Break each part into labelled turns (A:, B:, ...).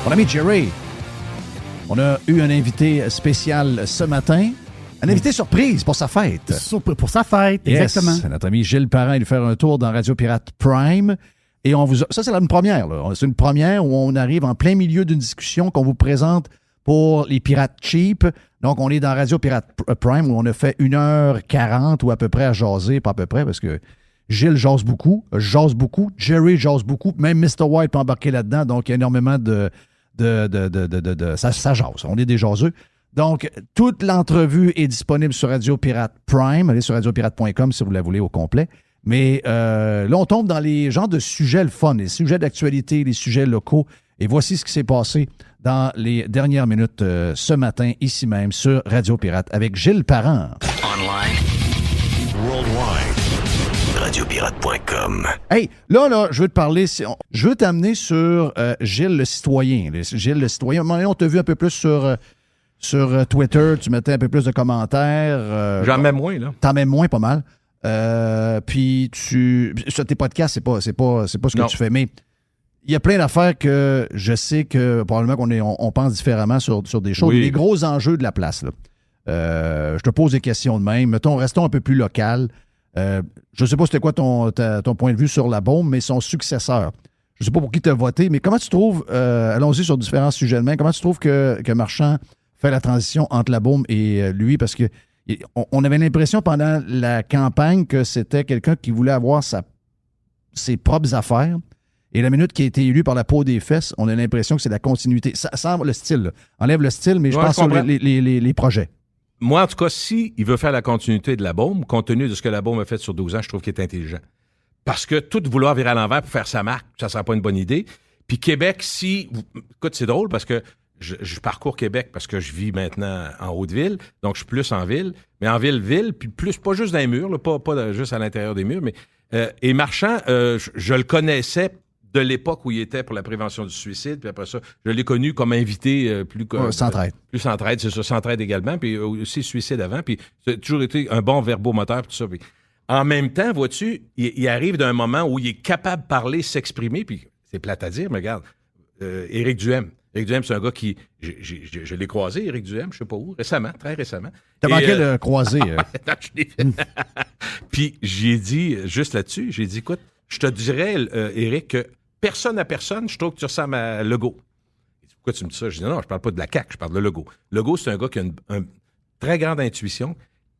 A: Mon ami Jerry, on a eu un invité spécial ce matin. Un invité surprise pour sa fête.
B: Pour sa fête, exactement.
A: Yes, notre ami Gilles Parent, il va faire un tour dans Radio Pirate Prime. Et ça, c'est une première. Là. C'est une première où on arrive en plein milieu d'une discussion qu'on vous présente pour les pirates cheap. Donc, on est dans Radio Pirate Prime où on a fait 1h40 ou à peu près à jaser, pas à peu près, parce que Gilles jase beaucoup, Jerry jase beaucoup, même Mr. White peut embarquer là-dedans. Donc, il y a énormément de ça jase. On est des jaseux. Donc, toute l'entrevue est disponible sur Radio Pirate Prime. Allez sur radiopirate.com si vous la voulez au complet. Mais là, on tombe dans les genres de sujets le fun, les sujets d'actualité, les sujets locaux. Et voici ce qui s'est passé dans les dernières minutes ce matin, ici même, sur Radio Pirate, avec Gilles Parent.
C: Online, worldwide, radiopirate.com.
A: Hey, là, je veux te parler, je veux t'amener sur Gilles le citoyen. Gilles le citoyen, on t'a vu un peu plus sur Twitter, tu mettais un peu plus de commentaires.
D: J'en mets moins, là.
A: T'en mets moins, pas mal. Puis sur tes podcasts, c'est pas ce que tu fais, mais il y a plein d'affaires que je sais que probablement on pense différemment sur des choses.
D: Oui.
A: Les gros enjeux de la place, là. Je te pose des questions de même. Restons un peu plus local. Je ne sais pas c'était quoi ton point de vue sur la bombe, mais son successeur. Je ne sais pas pour qui tu as voté, mais comment tu trouves, allons-y sur différents sujets de même, comment tu trouves que Marchand fait la transition entre la bombe et lui? Parce que on avait l'impression pendant la campagne que c'était quelqu'un qui voulait avoir ses propres affaires. Et la minute qui a été élu par la peau des fesses, on a l'impression que c'est la continuité. Ça le style, là. Enlève le style, mais je pense sur les projets.
D: Moi, en tout cas, s'il veut faire la continuité de la bombe, compte tenu de ce que la bombe a fait sur 12 ans, je trouve qu'il est intelligent. Parce que tout vouloir virer à l'envers pour faire sa marque, ça ne sera pas une bonne idée. Puis Québec, écoute, c'est drôle parce que je parcours Québec parce que je vis maintenant en Haute-Ville, donc je suis plus en ville, mais en ville, puis plus, pas juste dans les murs, là, pas juste à l'intérieur des murs, mais et Marchand, je le connaissais de l'époque où il était pour la prévention du suicide, puis après ça, je l'ai connu comme invité
A: Centraide.
D: Plus Centraide, c'est ça, Centraide également, puis aussi suicide avant, puis c'est toujours été un bon verbomoteur, tout ça. Puis en même temps, vois-tu, il arrive d'un moment où il est capable de parler, s'exprimer, puis c'est plate à dire, mais regarde, Éric Duhem. Éric Duhem, c'est un gars qui... Je l'ai croisé, Éric Duhem, je sais pas où, récemment, très récemment.
A: T'as manqué de croiser.
D: Puis j'ai dit, juste là-dessus, j'ai dit, écoute, je te dirais, Éric, que personne à personne, je trouve que tu ressembles à Legault. Il dit, pourquoi tu me dis ça? Je dis, non, je parle pas de la CAQ, je parle de Legault. Legault, c'est un gars qui a une très grande intuition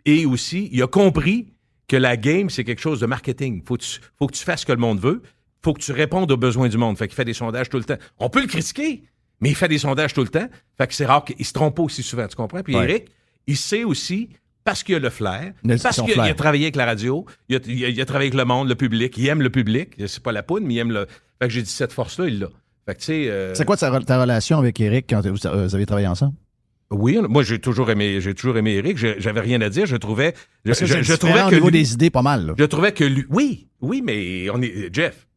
D: et aussi, il a compris que la game, c'est quelque chose de marketing. Faut que tu fasses ce que le monde veut. Faut que tu répondes aux besoins du monde. Fait qu'il fait des sondages tout le temps. On peut le critiquer, mais il fait des sondages tout le temps. Fait que c'est rare qu'il se trompe pas aussi souvent, tu comprends? Puis Éric, il sait aussi, parce qu'il a le flair, parce qu'il a travaillé avec la radio, il a travaillé avec le monde, le public, il aime le public. C'est pas la poudre, mais il aime le... Fait que j'ai dit, cette force-là, il l'a. Fait que tu sais...
A: C'est quoi ta relation avec Éric quand vous avez travaillé ensemble?
D: Oui, moi j'ai toujours aimé Éric, j'avais rien à dire, je trouvais
A: que au niveau des idées pas mal. Là.
D: Je trouvais que lui oui, mais on est Jeff.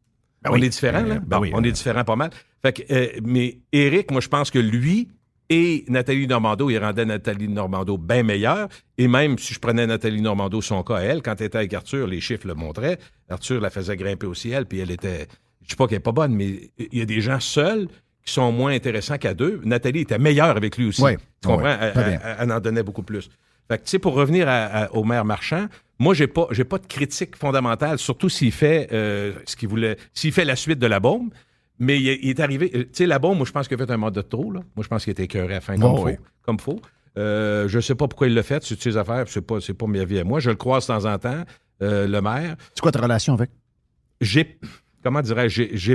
D: On est différents là. On est différents pas mal. Fait que mais Éric, moi je pense que lui et Nathalie Normando, il rendait Nathalie Normando bien meilleure. Et même si je prenais Nathalie Normando, son cas à elle, quand elle était avec Arthur, les chiffres le montraient. Arthur la faisait grimper au ciel, puis elle était, je sais pas qu'elle est pas bonne, mais il y a des gens seuls qui sont moins intéressants qu'à deux. Nathalie était meilleure avec lui aussi.
A: Oui.
D: Tu comprends? Elle en donnait beaucoup plus. Fait que, tu sais, pour revenir au maire Marchand, moi, j'ai pas de critique fondamentale, surtout s'il fait ce qu'il voulait, s'il fait la suite de la bombe. Mais il est arrivé, tu sais, la bombe, moi, je pense qu'il a fait un mode de trop, là. Moi, je pense qu'il était écœuré à la fin, comme faux. Je sais pas pourquoi il l'a fait, c'est ses affaires, c'est pas ma vie à moi. Je le croise de temps en temps, le maire.
A: C'est quoi ta relation avec?
D: J'ai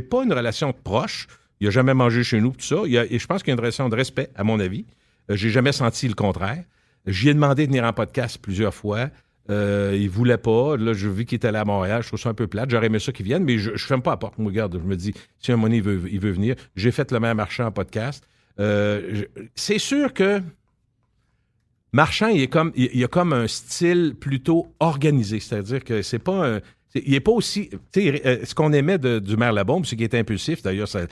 D: pas une relation proche. Il n'a jamais mangé chez nous, tout ça. Et je pense qu'il y a une relation de respect, à mon avis. J'ai jamais senti le contraire. J'y ai demandé de venir en podcast plusieurs fois. Il voulait pas. Là, je vis qu'il est allé à Montréal. Je trouve ça un peu plate. J'aurais aimé ça qu'il vienne, mais je ferme pas la porte. Moi, regarde, je me dis, si un moment il veut venir. J'ai fait le maire Marchand en podcast. C'est sûr que Marchand, il a comme un style plutôt organisé. C'est-à-dire que c'est pas un... Il n'est pas aussi... ce qu'on aimait du maire Labombe, c'est qu'il était impulsif. D'ailleurs, ça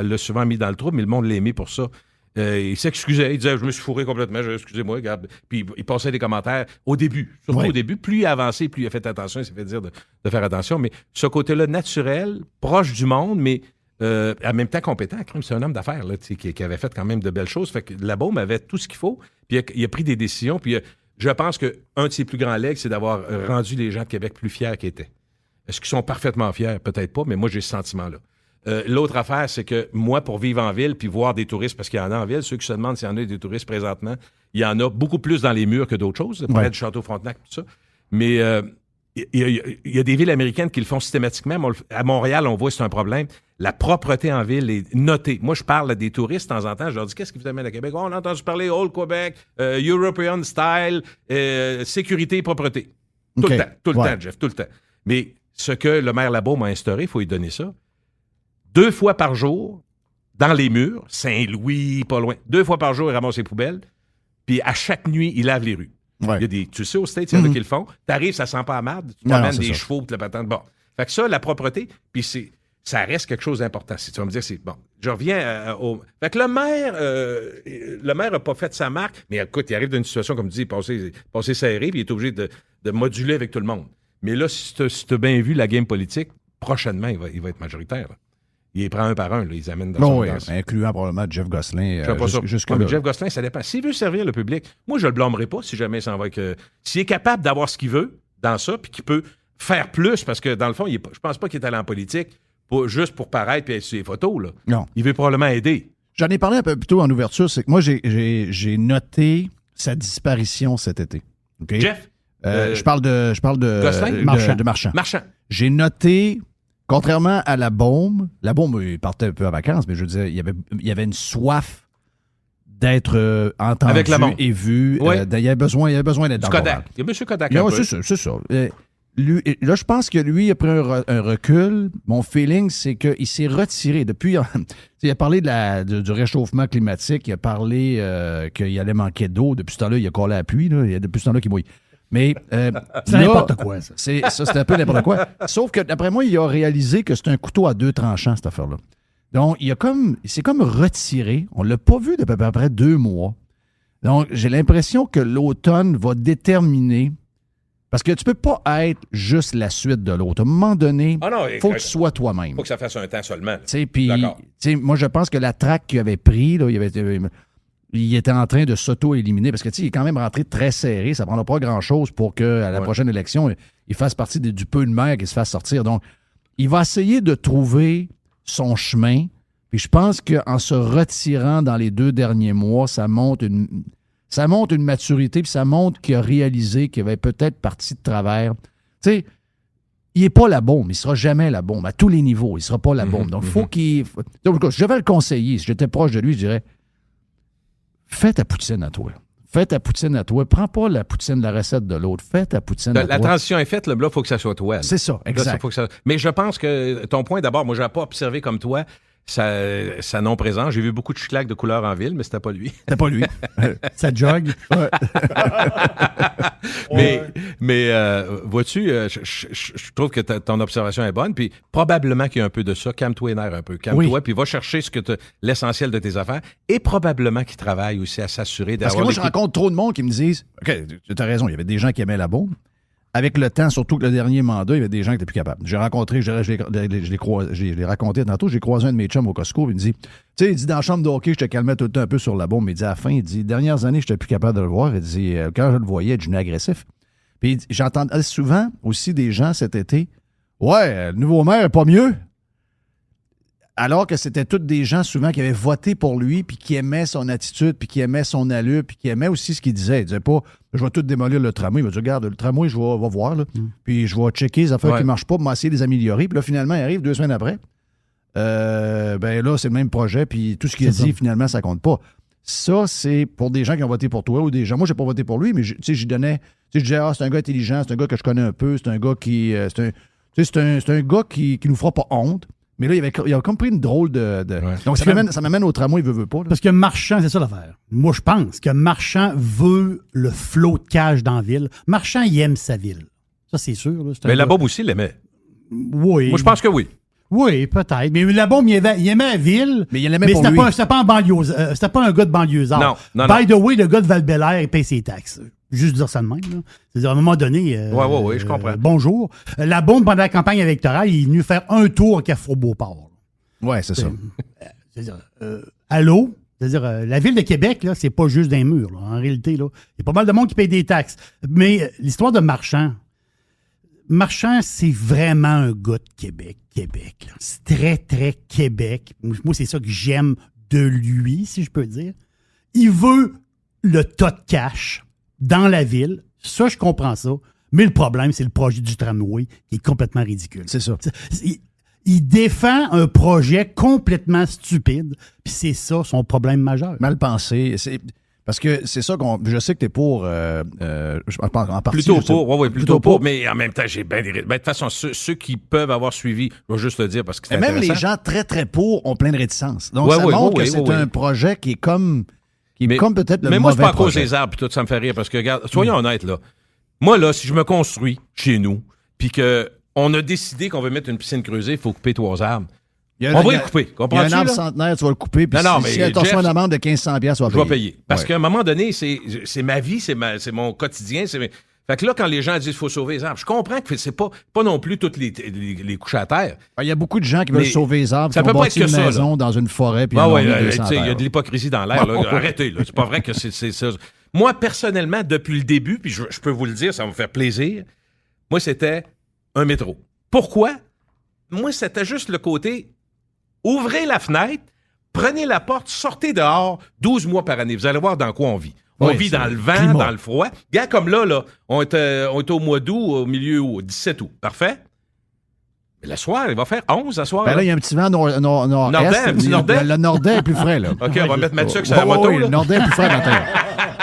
D: l'a souvent mis dans le trouble, mais le monde l'a aimé pour ça. Il s'excusait. Il disait, je me suis fourré complètement. Excusez-moi, regarde. Puis il passait des commentaires au début. Surtout au début. Plus il a avancé, plus il a fait attention. Il s'est fait dire de faire attention. Mais ce côté-là, naturel, proche du monde, mais en même temps compétent. C'est un homme d'affaires là, qui avait fait quand même de belles choses. Fait que Labaume avait tout ce qu'il faut, puis il a pris des décisions, puis je pense qu'un de ses plus grands legs, c'est d'avoir rendu les gens de Québec plus fiers qu'ils étaient. Est-ce qu'ils sont parfaitement fiers? Peut-être pas, mais moi, j'ai ce sentiment-là. L'autre affaire, c'est que moi, pour vivre en ville puis voir des touristes, parce qu'il y en a en ville, ceux qui se demandent s'il y en a des touristes présentement, il y en a beaucoup plus dans les murs que d'autres choses, près du Château-Frontenac, tout ça. Mais il y a des villes américaines qui le font systématiquement. À Montréal, on voit que c'est un problème. La propreté en ville est notée. Moi, je parle à des touristes de temps en temps. Je leur dis, qu'est-ce qui vous amène à Québec? Oh, on a entendu parler Old Québec, European Style, sécurité et propreté. Tout le temps, Jeff, tout le temps. Mais ce que le maire Labaume a instauré, il faut lui donner ça. 2 fois par jour, dans les murs, Saint-Louis, pas loin, 2 fois par jour, il ramasse ses poubelles, puis à chaque nuit, il lave les rues.
A: Ouais.
D: Il y a des, tu sais, au States, il y en a qui le font. T'arrives, ça sent pas la marde, tu t'emmènes des chevaux, puis la patente. Bon. Fait que ça, la propreté, puis ça reste quelque chose d'important. Si tu vas me dire, c'est bon. Je reviens au. Fait que le maire a pas fait sa marque, mais écoute, il arrive d'une situation, comme tu dis, passé serré, puis il est obligé de moduler avec tout le monde. Mais là, si tu as bien vu la game politique, prochainement, il va être majoritaire. Là. Il les prend un par un, là, ils amènent dans son
A: incluant probablement Jeff Gosselin.
D: Mais Jeff Gosselin, ça dépend. S'il veut servir le public, moi, je le blâmerai pas si jamais il s'en va avec. S'il est capable d'avoir ce qu'il veut dans ça, puis qu'il peut faire plus, parce que dans le fond, je pense pas qu'il est allé en politique juste pour paraître et être sur les photos. Là.
A: Non.
D: Il veut probablement aider.
A: J'en ai parlé un peu plus tôt en ouverture, c'est que moi, j'ai noté sa disparition cet été. Okay?
D: Jeff?
A: Je parle de
D: Marchand.
A: De Marchand. J'ai noté, contrairement à Labaume, il partait un peu en vacances, mais je veux dire, il y avait une soif d'être entendu
D: avec le monde.
A: Et vu.
D: Oui.
A: Il y avait besoin d'être dans
D: Kodak. Il y a M. Kodak.
A: C'est ça. Là, je pense que lui a pris un recul. Mon feeling, c'est qu'il s'est retiré. Depuis, il a parlé du réchauffement climatique. Il a parlé qu'il allait manquer d'eau. Depuis ce temps-là, il a collé à la pluie. Là. Depuis ce temps-là, qu'il mouille. Mais
B: c'est n'importe quoi, ça.
A: C'est un peu n'importe quoi. Sauf que, d'après moi, il a réalisé que c'est un couteau à 2 tranchants, cette affaire-là. Donc, il s'est comme retiré. On ne l'a pas vu depuis à peu près 2 mois. Donc, j'ai l'impression que l'automne va déterminer. Parce que tu peux pas être juste la suite de l'autre. À un moment donné, il faut que tu sois toi-même.
D: Il faut que ça fasse un temps seulement.
A: Puis, moi, je pense que la traque qu'il avait pris, là, il était en train de s'auto-éliminer parce que il est quand même rentré très serré. Ça ne prendra pas grand-chose pour qu'à la prochaine élection, il fasse partie du peu de mer qui se fasse sortir. Donc, il va essayer de trouver son chemin. Puis je pense qu'en se retirant dans les 2 derniers mois, ça montre une maturité, puis ça montre qu'il a réalisé qu'il avait peut-être parti de travers. Tu sais, il n'est pas la bombe. Il ne sera jamais la bombe. À tous les niveaux, il ne sera pas la bombe. Donc, faut qu'il... Donc, je vais le conseiller. Si j'étais proche de lui, je dirais, fais ta poutine à toi. Fais ta poutine à toi. Prends pas la poutine de la recette de l'autre. Fais ta poutine à toi.
D: La transition est faite. Là, il faut que ça soit toi.
A: C'est ça, exact.
D: Mais je pense que ton point, d'abord, moi, je n'ai pas observé comme toi sa non-présence. J'ai vu beaucoup de chiclacs de couleur en ville, mais c'était pas lui.
A: C'était pas lui.
B: Ça jogue.
D: Mais vois-tu, je trouve que ton observation est bonne, puis probablement qu'il y a un peu de ça. Calme-toi les nerfs un peu. Calme-toi, puis va chercher l'essentiel de tes affaires. Et probablement qu'il travaille aussi à s'assurer d'avoir...
A: Parce que moi, je rencontre trop de monde qui me disent, OK, tu as raison, il y avait des gens qui aimaient la bombe. Avec le temps, surtout que le dernier mandat, il y avait des gens qui étaient plus capables. J'ai rencontré, je l'ai raconté tantôt, j'ai croisé un de mes chums au Costco, il me dit, tu sais, il dit, dans la chambre de hockey, je te calmais tout le temps un peu sur la bombe, mais il dit, à la fin, il dit, dernières années, je n'étais plus capable de le voir. Il dit, quand je le voyais, je devenais agressif. Puis j'entendais souvent aussi des gens cet été, ouais, le nouveau maire n'est pas mieux. Alors que c'était tous des gens souvent qui avaient voté pour lui, puis qui aimaient son attitude, puis qui aimaient son allure, puis qui aimaient aussi ce qu'il disait. Il disait pas, je vais tout démolir le tramway. Il va dire, regarde, le tramway, je vais voir, là. Puis je vais checker les affaires qui ne marchent pas pour m'essayer de les améliorer. Puis là, finalement, il arrive 2 semaines après. Ben là, c'est le même projet, puis tout ce qu'il a dit, finalement, ça compte pas. Ça, c'est pour des gens qui ont voté pour toi ou des gens. Moi, j'ai pas voté pour lui, mais j'y donnais. Je disais, c'est un gars intelligent, c'est un gars que je connais un peu, c'est un gars qui. C'est un gars qui nous fera pas honte. Mais là, il a comme pris une drôle de... Donc, ça m'amène au tramway, il veut pas. Là.
B: Parce que Marchand, c'est ça l'affaire. Moi, je pense que Marchand veut le flot de cash dans la ville. Marchand, il aime sa ville. Ça, c'est sûr. Là.
D: Mais la bombe aussi, il l'aimait.
B: Oui.
D: Moi, je pense que oui.
B: Oui, peut-être. Mais la bombe, il aimait la ville.
A: Mais il l'aimait pour lui.
B: C'était pas un gars de banlieusard.
D: Non.
B: By the way, le gars de Val-Bélair, il paye ses taxes. Juste dire ça de même. Là. C'est-à-dire, à un moment donné...
D: Oui, je comprends.
B: Bonjour. La bombe, pendant la campagne électorale, il est venu faire un tour à Carrefour Beauport.
A: Oui, c'est ça.
B: C'est-à-dire, à l'eau, c'est-à-dire, la ville de Québec, là, c'est pas juste des murs. Là. En réalité, là, il y a pas mal de monde qui paye des taxes. Mais l'histoire de Marchand, c'est vraiment un gars de Québec. Là. C'est très, très Québec. Moi, c'est ça que j'aime de lui, si je peux dire. Il veut le tas de cash dans la ville. Ça, je comprends ça. Mais le problème, c'est le projet du tramway qui est complètement ridicule.
A: C'est ça.
B: Il défend un projet complètement stupide, puis c'est ça son problème majeur.
A: Mal pensé. Parce que c'est ça qu'on. Je sais que tu es pour. Je pense en partie.
D: Plutôt pour, mais en même temps, j'ai bien des. De toute façon, ceux qui peuvent avoir suivi, je vais juste le dire parce que c'est
A: même
D: intéressant.
A: les gens très, très pour ont plein de réticences. Donc, ça montre que c'est un projet qui est comme. Comme peut-être le
D: mais moi, c'est pas à cause
A: projet.
D: des arbres, puis tout ça me fait rire, parce que, regarde, soyons honnêtes, là. Moi, là, si je me construis chez nous, puis qu'on a décidé qu'on veut mettre une piscine creusée, il faut couper 3 arbres. On va les couper. Comprends-tu?
A: Il y a un arbre centenaire, tu vas le couper. Puis si tu reçois une amende de 1500$, tu vas payer.
D: Je vais payer. Parce qu'à un moment donné, c'est ma vie, c'est mon quotidien. Fait que là, quand les gens disent qu'il faut sauver les arbres, je comprends que c'est pas non plus toutes les couches à terre.
A: Il y a beaucoup de gens qui veulent sauver les arbres,
D: ça
A: qui
D: peut
A: ont
D: pas être
A: bâti
D: que
A: une
D: ça,
A: maison dans une forêt, puis
D: il y a de l'hypocrisie dans l'air. Arrêtez, là. C'est pas vrai que c'est ça. Moi, personnellement, depuis le début, puis je peux vous le dire, ça va me faire plaisir, moi, c'était un métro. Pourquoi? Moi, c'était juste le côté... Ouvrez la fenêtre, prenez la porte, sortez dehors 12 mois par année. Vous allez voir dans quoi on vit. On vit dans le vent, climat. Dans le froid. Regarde comme là, on était au mois d'août, au milieu août, 17 août. Parfait? Mais le soir, il va faire 11 ce soir.
A: Ben là, il y a un petit vent nord-est.
D: Un petit nordais?
A: Le nordais est plus frais, là.
D: OK, on va mettre Mathieu sur la moto.
A: Oui, le nordais est plus frais matin.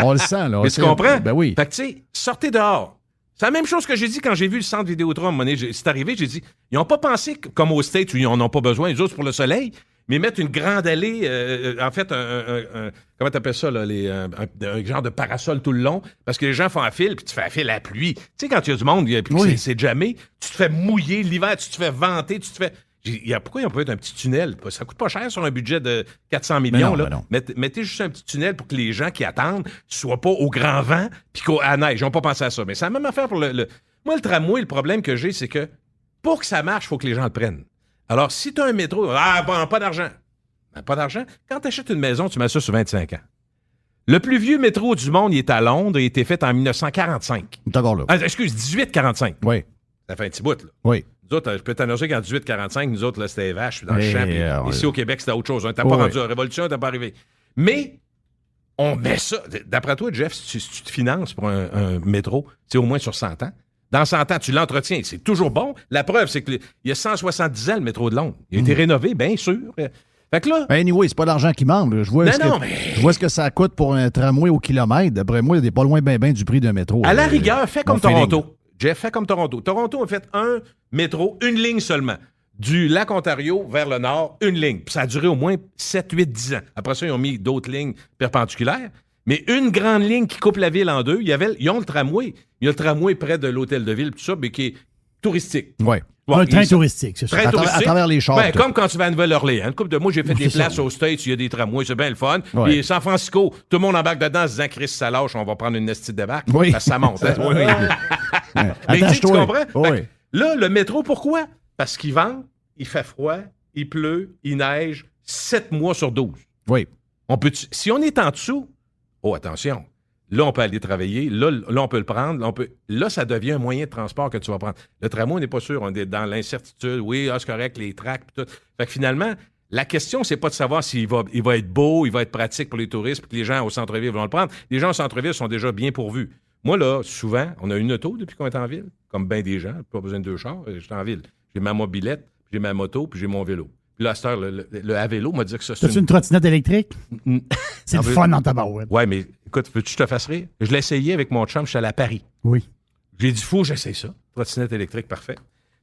A: On le sent, là.
D: Mais tu comprends?
A: Ben oui.
D: Fait que, tu sais, sortez dehors. C'est la même chose que j'ai dit quand j'ai vu le centre Vidéotron. C'est arrivé, j'ai dit, ils n'ont pas pensé comme aux States où ils n'en ont pas besoin, les autres pour le soleil, mais mettre une grande allée, en fait, comment t'appelles ça, là, un genre de parasol tout le long, parce que les gens font un fil, puis tu fais un fil à la pluie. Tu sais, quand il y a du monde, puis c'est jamais, tu te fais mouiller l'hiver, tu te fais vanter, tu te fais... Pourquoi ils n'ont pas fait un petit tunnel? Ça coûte pas cher sur un budget de 400 millions. Mettez juste un petit tunnel pour que les gens qui attendent ne soient pas au grand vent puis à la neige. Ils n'ont pas pensé à ça. Mais c'est la même affaire pour Moi, le tramway, le problème que j'ai, c'est que pour que ça marche, il faut que les gens le prennent. Alors, si tu as un métro, pas d'argent. Ben, pas d'argent. Quand tu achètes une maison, tu mets ça sur 25 ans. Le plus vieux métro du monde, il est à Londres et il a été fait en 1945.
A: D'accord là.
D: 1845.
A: Oui.
D: Ça fait un petit bout, là.
A: Oui.
D: Nous autres, je peux t'annoncer qu'en 1845, nous autres, là, c'était les vaches dans le champ. Ici, au Québec, c'était autre chose. On n'était pas rendu à la Révolution, on n'était pas arrivé. Mais, on met ça. D'après toi, Jeff, si tu te finances pour un métro, c'est au moins sur 100 ans. Dans 100 ans, tu l'entretiens. C'est toujours bon. La preuve, c'est qu'il y a 170 ans, le métro de Londres. Il a été rénové, bien sûr. Fait que là...
A: Anyway, c'est pas l'argent qui manque. Je vois ce que ça coûte pour un tramway au kilomètre. D'après moi, il n'est pas loin ben du prix d'un métro.
D: À la rigueur, fais comme Toronto. Jeff, fait comme Toronto. Toronto a fait un métro, une ligne seulement. Du lac Ontario vers le nord, une ligne. Puis ça a duré au moins 7, 8, 10 ans. Après ça, ils ont mis d'autres lignes perpendiculaires. Mais une grande ligne qui coupe la ville en deux, ils ont le tramway. Il y a le tramway près de l'hôtel de ville, tout ça, mais qui est touristique.
A: Oui.
B: Un train touristique, c'est ça.
A: À travers les chars.
D: Ben, comme quand tu vas à Nouvelle-Orléans. Moi, j'ai fait des places aux States, il y a des tramways, c'est bien le fun.
A: Ouais.
D: Puis San Francisco, tout le monde embarque dedans en se disant, Chris, ça lâche, on va prendre une nestie de barque.
A: Oui.
D: Parce que ça monte. Mais tu comprends?
A: Oui.
D: Là, le métro, pourquoi? Parce qu'il vente, il fait froid, il pleut, il neige 7 mois sur 12.
A: Oui.
D: Si on est en dessous, attention. Là, on peut aller travailler. Là, on peut le prendre. Là, ça devient un moyen de transport que tu vas prendre. Le tramway, on n'est pas sûr. On est dans l'incertitude. Oui, c'est correct, les tracts, tout. Fait que finalement, la question, c'est pas de savoir s'il va être beau, il va être pratique pour les touristes, puis que les gens au centre-ville vont le prendre. Les gens au centre-ville sont déjà bien pourvus. Moi, là, souvent, on a une auto depuis qu'on est en ville, comme bien des gens. Pas besoin de 2 chars. Je suis en ville. J'ai ma mobilette, j'ai ma moto, puis j'ai mon vélo. Puis là, à cette heure, le à-vélo m'a dit que ça, c'est
B: une trottinette électrique? C'est le fun dans ta barouette.
D: Ouais, mais écoute, veux-tu que je te fasse rire? Je l'ai essayé avec mon chum, je suis allé à Paris.
B: Oui.
D: J'ai dit, faut que j'essaye ça. Trottinette électrique, parfait.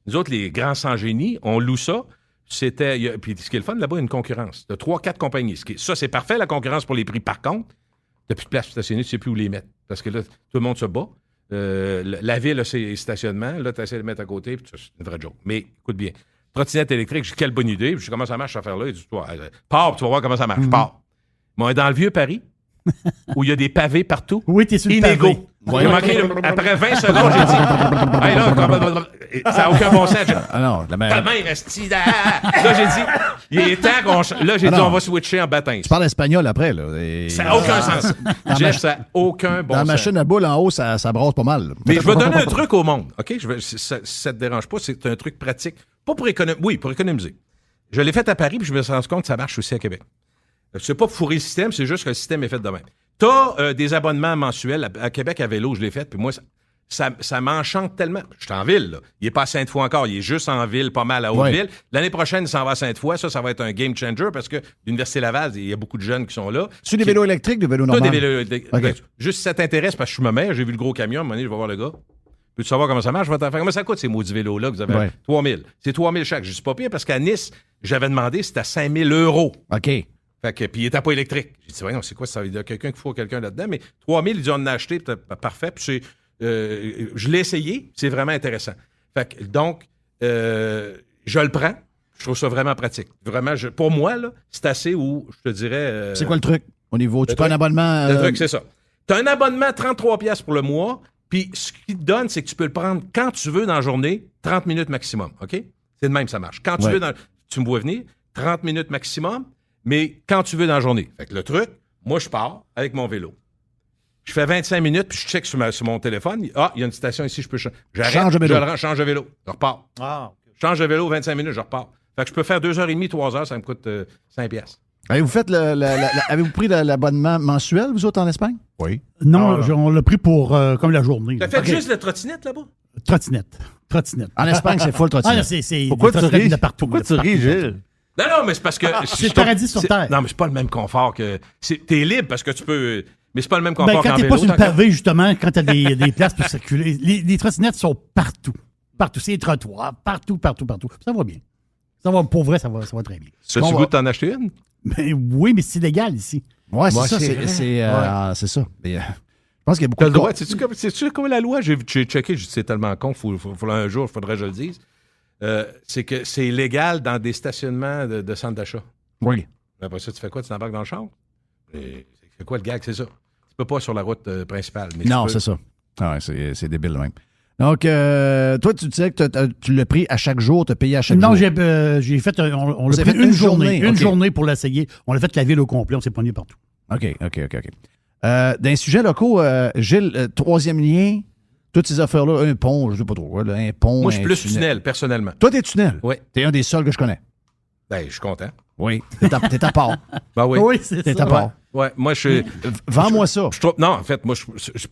D: Nous autres, les grands sans-génie, on loue ça. Puis ce qui est le fun, là-bas, il y a une concurrence de 3-4 compagnies. Ça, c'est parfait, la concurrence pour les prix. Par contre, t'as plus de place pour stationner, tu sais plus où les mettre. Parce que là, tout le monde se bat. La ville a ses stationnements. Là, tu essaies de mettre à côté, puis c'est une vraie joke. Mais écoute bien. Trottinette électrique, j'ai quelle bonne idée. Je sais comment ça marche, cette affaire-là. Il dit, pars, tu vas voir comment ça marche. Pars. Mais on est dans le vieux Paris, où il y a des pavés partout.
B: Oui, t'es sur le
D: inégaux.
B: pavé.
A: Ouais.
D: Il a manqué, après 20 secondes, j'ai dit, hey, là, ça n'a aucun bon sens.
A: Ah non, la
D: Ta
A: mère.
D: main reste là, j'ai dit, il est temps qu'on. Là, j'ai dit,
A: non.
D: on va switcher en baptême.
A: Tu parles espagnol après, là.
D: Ça n'a aucun sens. Jeff, ça n'a aucun bon
A: Dans la
D: sens.
A: machine à boule en haut, ça brasse pas mal.
D: Mais je vais donner un truc au monde, OK? Si ça te dérange pas, c'est un truc pratique. Pas pour économiser. Oui, pour économiser. Je l'ai fait à Paris, puis je me suis rendu compte que ça marche aussi à Québec. C'est pas pour fourrer le système, c'est juste que le système est fait de même. T'as des abonnements mensuels. À Québec, à vélo, je l'ai fait, puis moi, ça m'enchante tellement. Je suis en ville, là. Il est pas à Sainte-Foy encore, il est juste en ville, pas mal à Haute-Ville.
A: Ouais.
D: L'année prochaine, il s'en va à Sainte-Foy. Ça va être un game changer parce que l'Université Laval, il y a beaucoup de jeunes qui sont là.
A: C'est des vélos électriques, des vélos normaux?
D: Toi, des vélos électriques.
A: OK.
D: Ben, juste si ça t'intéresse, parce que je suis ma mère, j'ai vu le gros camion, à un moment donné, je vais voir le gars. Peux-tu savoir comment ça marche? Je vais t'en faire. Comment ça coûte ces maudits vélos-là que vous avez?
A: Ouais.
D: 3 000. C'est 3 000 chaque. Je dis pas pire parce qu'à Nice, j'avais demandé, c'était à 5 000 €.
A: OK.
D: Fait que, puis il était pas électrique. J'ai dit, voyons, c'est quoi ça? Il y a quelqu'un qui fout quelqu'un là-dedans. Mais 3 000, ils en ont acheté, parfait. Puis c'est, je l'ai essayé, c'est vraiment intéressant. Fait que, donc, je le prends. Je trouve ça vraiment pratique. Vraiment, pour moi, là, c'est assez où, je te dirais...
A: C'est quoi le truc au niveau? Tu prends un
D: truc-
A: abonnement...
D: Le truc, c'est ça. Tu as un abonnement 33$ pour le mois, puis ce qu'il te donne, c'est que tu peux le prendre quand tu veux dans la journée, 30 minutes maximum, OK? C'est de même, ça marche. Quand tu
A: Ouais.
D: veux, tu me vois venir, 30 minutes maximum, mais quand tu veux dans la journée. Fait que le truc, moi, je pars avec mon vélo. Je fais 25 minutes, puis je check sur mon téléphone. Ah, il y a une station ici, je peux changer. J'arrête,
A: Change de vélo.
D: change de vélo. Je repars.
B: Ah,
D: Change de vélo, 25 minutes, je repars. Fait que je peux faire 2h30, 3h, ça me coûte 5$.
A: Avez-vous fait avez-vous pris l'abonnement mensuel, vous autres, en Espagne? Oui.
B: non,
D: non.
B: on l'a pris pour comme la journée.
D: T'as fait
A: OK.
D: juste le trottinette là-bas?
B: Trottinette.
A: En Espagne, c'est full
B: Ah,
A: trottinette.
B: c'est
E: Pourquoi
B: des
E: tu
B: trottinettes
E: ris?
B: de partout.
E: Pourquoi
B: de
E: tu
B: partout.
E: ris, Gilles?
D: Non, mais c'est parce que.
B: C'est le paradis sur Terre.
D: Non, mais c'est pas le même confort que. T'es libre parce que tu peux. Mais c'est pas le même
B: Ben,
D: confort
B: quand
D: qu'en
B: t'es
D: vélo.
B: pas sur le
D: tant qu'à-
B: pavé, justement, quand t'as des places pour circuler, les trottinettes sont partout. Partout. C'est les trottoirs. Partout. Ça va bien. Ça va, pour vrai, ça va très bien.
D: T'as-tu
A: Bon,
D: le goût de t'en acheter une?
B: Mais oui, mais c'est légal ici.
A: Ouais, c'est
D: Ouais,
A: ça.
D: c'est
A: C'est ça. Mais, je pense qu'il y a beaucoup
D: T'as le
A: de...
D: droit. C'est-tu comme la loi? J'ai checké, j'ai dit, c'est tellement con, un jour, il faudrait que je le dise. C'est que c'est illégal dans des stationnements de centres d'achat.
A: Oui.
D: Après ça, tu fais quoi? Tu t'embarques dans le char? C'est quoi le gag? C'est ça. Tu peux pas sur la route principale. Mais
A: Non,
D: tu peux-
A: c'est ça. Ah ouais, c'est débile même. Donc, toi, tu disais que tu l'as pris à chaque jour, tu as payé à chaque
B: Non,
A: jour.
B: j'ai fait, on
A: Vous
B: l'a
A: avez
B: pris
A: fait
B: une
A: une
B: journée.
A: journée,
B: Une
A: OK.
B: journée pour l'essayer. On l'a fait la ville au complet, on s'est pogné partout.
A: OK. Dans les sujets locaux, Gilles, troisième lien, toutes ces affaires-là, un pont, je sais pas trop, là, un pont.
D: Moi, je suis
A: un
D: plus tunnel, personnellement.
A: Toi, t'es tunnel.
D: Oui.
A: T'es un des seuls que je connais.
D: Ben, je suis content.
A: Oui. T'es à part.
D: Ben oui.
B: Oui, c'est
A: T'es
B: ça.
A: à part.
D: Ouais, moi, je suis.
A: Vends-moi ça.
D: Je trouve, non, en fait, moi,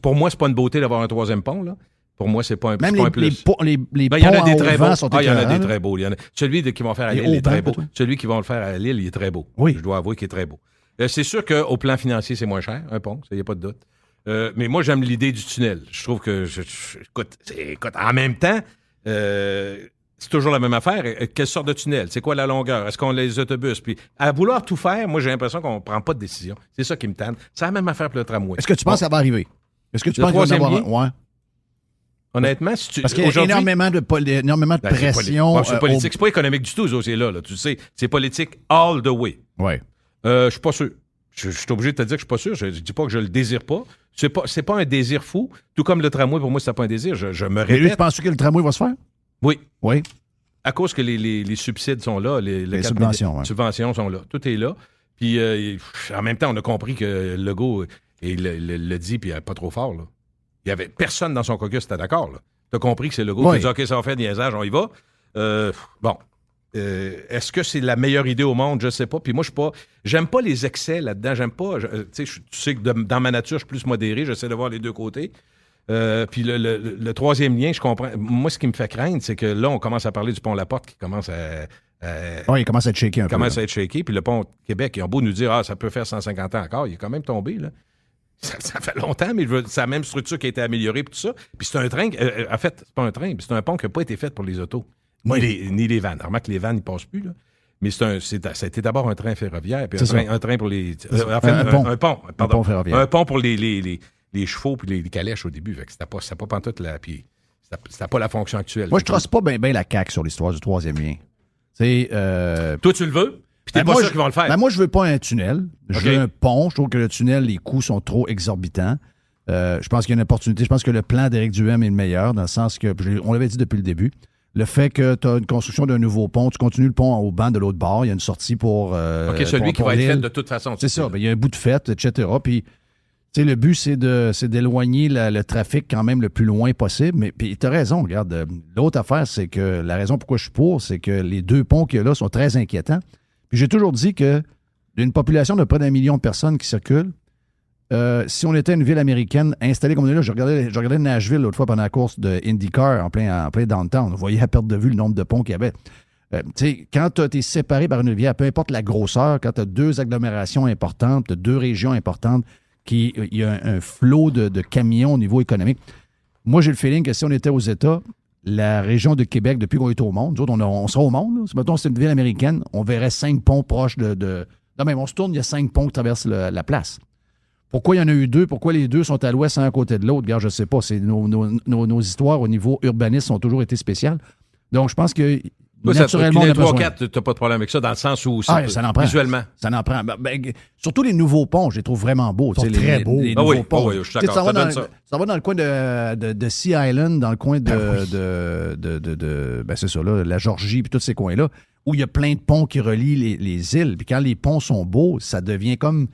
D: pour moi, c'est pas une beauté d'avoir un troisième pont, là. Pour moi, c'est pas un,
A: Même
D: c'est pas un
A: les
D: plus.
A: ponts
D: Ben, il y en
A: ponts
D: a des
A: en
D: très
A: haut vent
D: beaux.
A: sont
D: Ah, il y en a
A: écœurants,
D: des
A: là.
D: très beaux. Celui qu'ils vont faire à
A: Les
D: Lille, il est très
A: hauts
D: beau.
A: vents,
D: Celui qu'ils vont le faire à Lille, il est très beau.
A: Oui.
D: Je dois avouer qu'il est très beau. C'est sûr qu'au plan financier, c'est moins cher, un pont, il n'y a pas de doute. Mais moi, j'aime l'idée du tunnel. Je trouve que, écoute, en même temps, c'est toujours la même affaire. Quelle sorte de tunnel? C'est quoi la longueur? Est-ce qu'on a les autobus? Puis, à vouloir tout faire, moi, j'ai l'impression qu'on ne prend pas de décision. C'est ça qui me tanne. C'est la même affaire pour le tramway.
A: Est-ce que tu penses que ça va arriver? Est-ce que tu
D: Le
A: penses qu'il va y en
D: troisième
A: avoir un? Ouais.
D: Honnêtement, si tu.
A: Parce qu'il y a
D: aujourd'hui-
A: énormément de
D: Ben, c'est
A: pression.
D: c'est politique. C'est pas économique du tout, c'est là. Tu sais, c'est politique all the way.
A: Ouais.
D: Je suis pas sûr. Je suis obligé de te dire que je suis pas sûr. Je dis pas que je le désire pas. C'est pas un désir fou. Tout comme le tramway, pour moi, c'est pas un désir. Je me
A: Mais lui, tu
D: répète.
A: penses que le tramway va se faire?
D: Oui.
A: Oui.
D: À cause que les subsides sont là. Les
A: subventions, ouais.
D: subventions sont là. Tout est là. Puis, en même temps, on a compris que Legault le dit, puis pas trop fort. Là. Il y avait personne dans son caucus qui était d'accord. Tu as compris que c'est Legault
A: Oui.
D: qui dit OK, ça va faire niaisage, on y va. Bon. Est-ce que c'est la meilleure idée au monde? Je sais pas. Puis moi, je suis pas. J'aime pas les excès là-dedans. J'aime pas. Tu sais que dans ma nature, je suis plus modéré. J'essaie de voir les deux côtés. Puis le troisième lien, je comprends. Moi, ce qui me fait craindre, c'est que là, on commence à parler du pont La-Porte qui commence à.
A: Oui, il commence à être shaké un peu.
D: commence
A: là.
D: à être shaké. Puis le pont Québec, ils ont beau nous dire, ça peut faire 150 ans encore. Il est quand même tombé, là. Ça fait longtemps, mais c'est la même structure qui a été améliorée, puis tout ça. Puis c'est un train, en fait, c'est pas un train, c'est un pont qui n'a pas été fait pour les autos, ni les vannes. Remarque que les vannes, ils passent plus, là. Mais ça a été d'abord un train ferroviaire, puis un train pour les... en fait,
A: Un pont.
D: un pont, pardon.
A: Un pont ferroviaire.
D: Un pont pour les chevaux puis les calèches au début. Fait que c'était pas pantoute, là, puis c'était pas la fonction actuelle.
A: Moi, je trosse pas bien la CAQ sur l'histoire du troisième lien. C'est...
D: Toi, tu le veux, puis t'es
A: Ben,
D: pas
A: moi,
D: sûr qu'ils vont le faire.
A: Ben, moi, je veux pas un tunnel. Je
D: OK.
A: veux un pont. Je trouve que le tunnel, les coûts sont trop exorbitants. Je pense qu'il y a une opportunité. Je pense que le plan d'Éric Duhem est le meilleur, dans le sens que, on l'avait dit depuis le début, le fait que tu as une construction d'un nouveau pont, tu continues le pont au banc de l'autre bord, il y a une sortie pour...
D: OK, celui qui va être fait de toute façon.
A: C'est ça, il y a un bout de fête, etc. Puis, tu sais, le but, c'est d'éloigner le trafic quand même le plus loin possible. Mais puis, tu as raison, regarde. L'autre affaire, c'est que la raison pourquoi je suis pour, c'est que les 2 ponts qu'il y a là sont très inquiétants. Puis, j'ai toujours dit que d'une population de près d'1 million de personnes qui circulent, si on était une ville américaine installée comme on est là, je regardais Nashville l'autre fois pendant la course de IndyCar en plein downtown. On voyait à perte de vue le nombre de ponts qu'il y avait. Tu sais, quand tu es séparé par une rivière, peu importe la grosseur, quand tu as 2 agglomérations importantes, tu as 2 régions importantes, il y a un flot de camions au niveau économique. Moi, j'ai le feeling que si on était aux États, la région de Québec, depuis qu'on est au monde, nous autres, on sera au monde. Là. Si, mettons, c'est une ville américaine, on verrait 5 ponts proches de... Non, même on se tourne, il y a 5 ponts qui traversent la place. Pourquoi il y en a eu 2? Pourquoi les 2 sont à l'ouest, un à côté de l'autre? Regarde, je ne sais pas. Nos histoires au niveau urbaniste ont toujours été spéciales. Donc, je pense que naturellement, on a besoin.
D: 3-4, tu n'as pas de problème avec ça, dans le sens où
A: ça en prend.
D: Visuellement.
A: Ça en prend. Surtout les nouveaux ponts, je les trouve vraiment beaux.
B: Ils sont très beaux.
A: Les nouveaux ponts.
D: Oui, je suis d'accord.
A: Ça va dans le coin de Sea Island, dans le coin c'est ça, là, la Georgie, puis tous ces coins-là, où il y a plein de ponts qui relient les îles. Puis quand les ponts sont beaux, ça devient comme...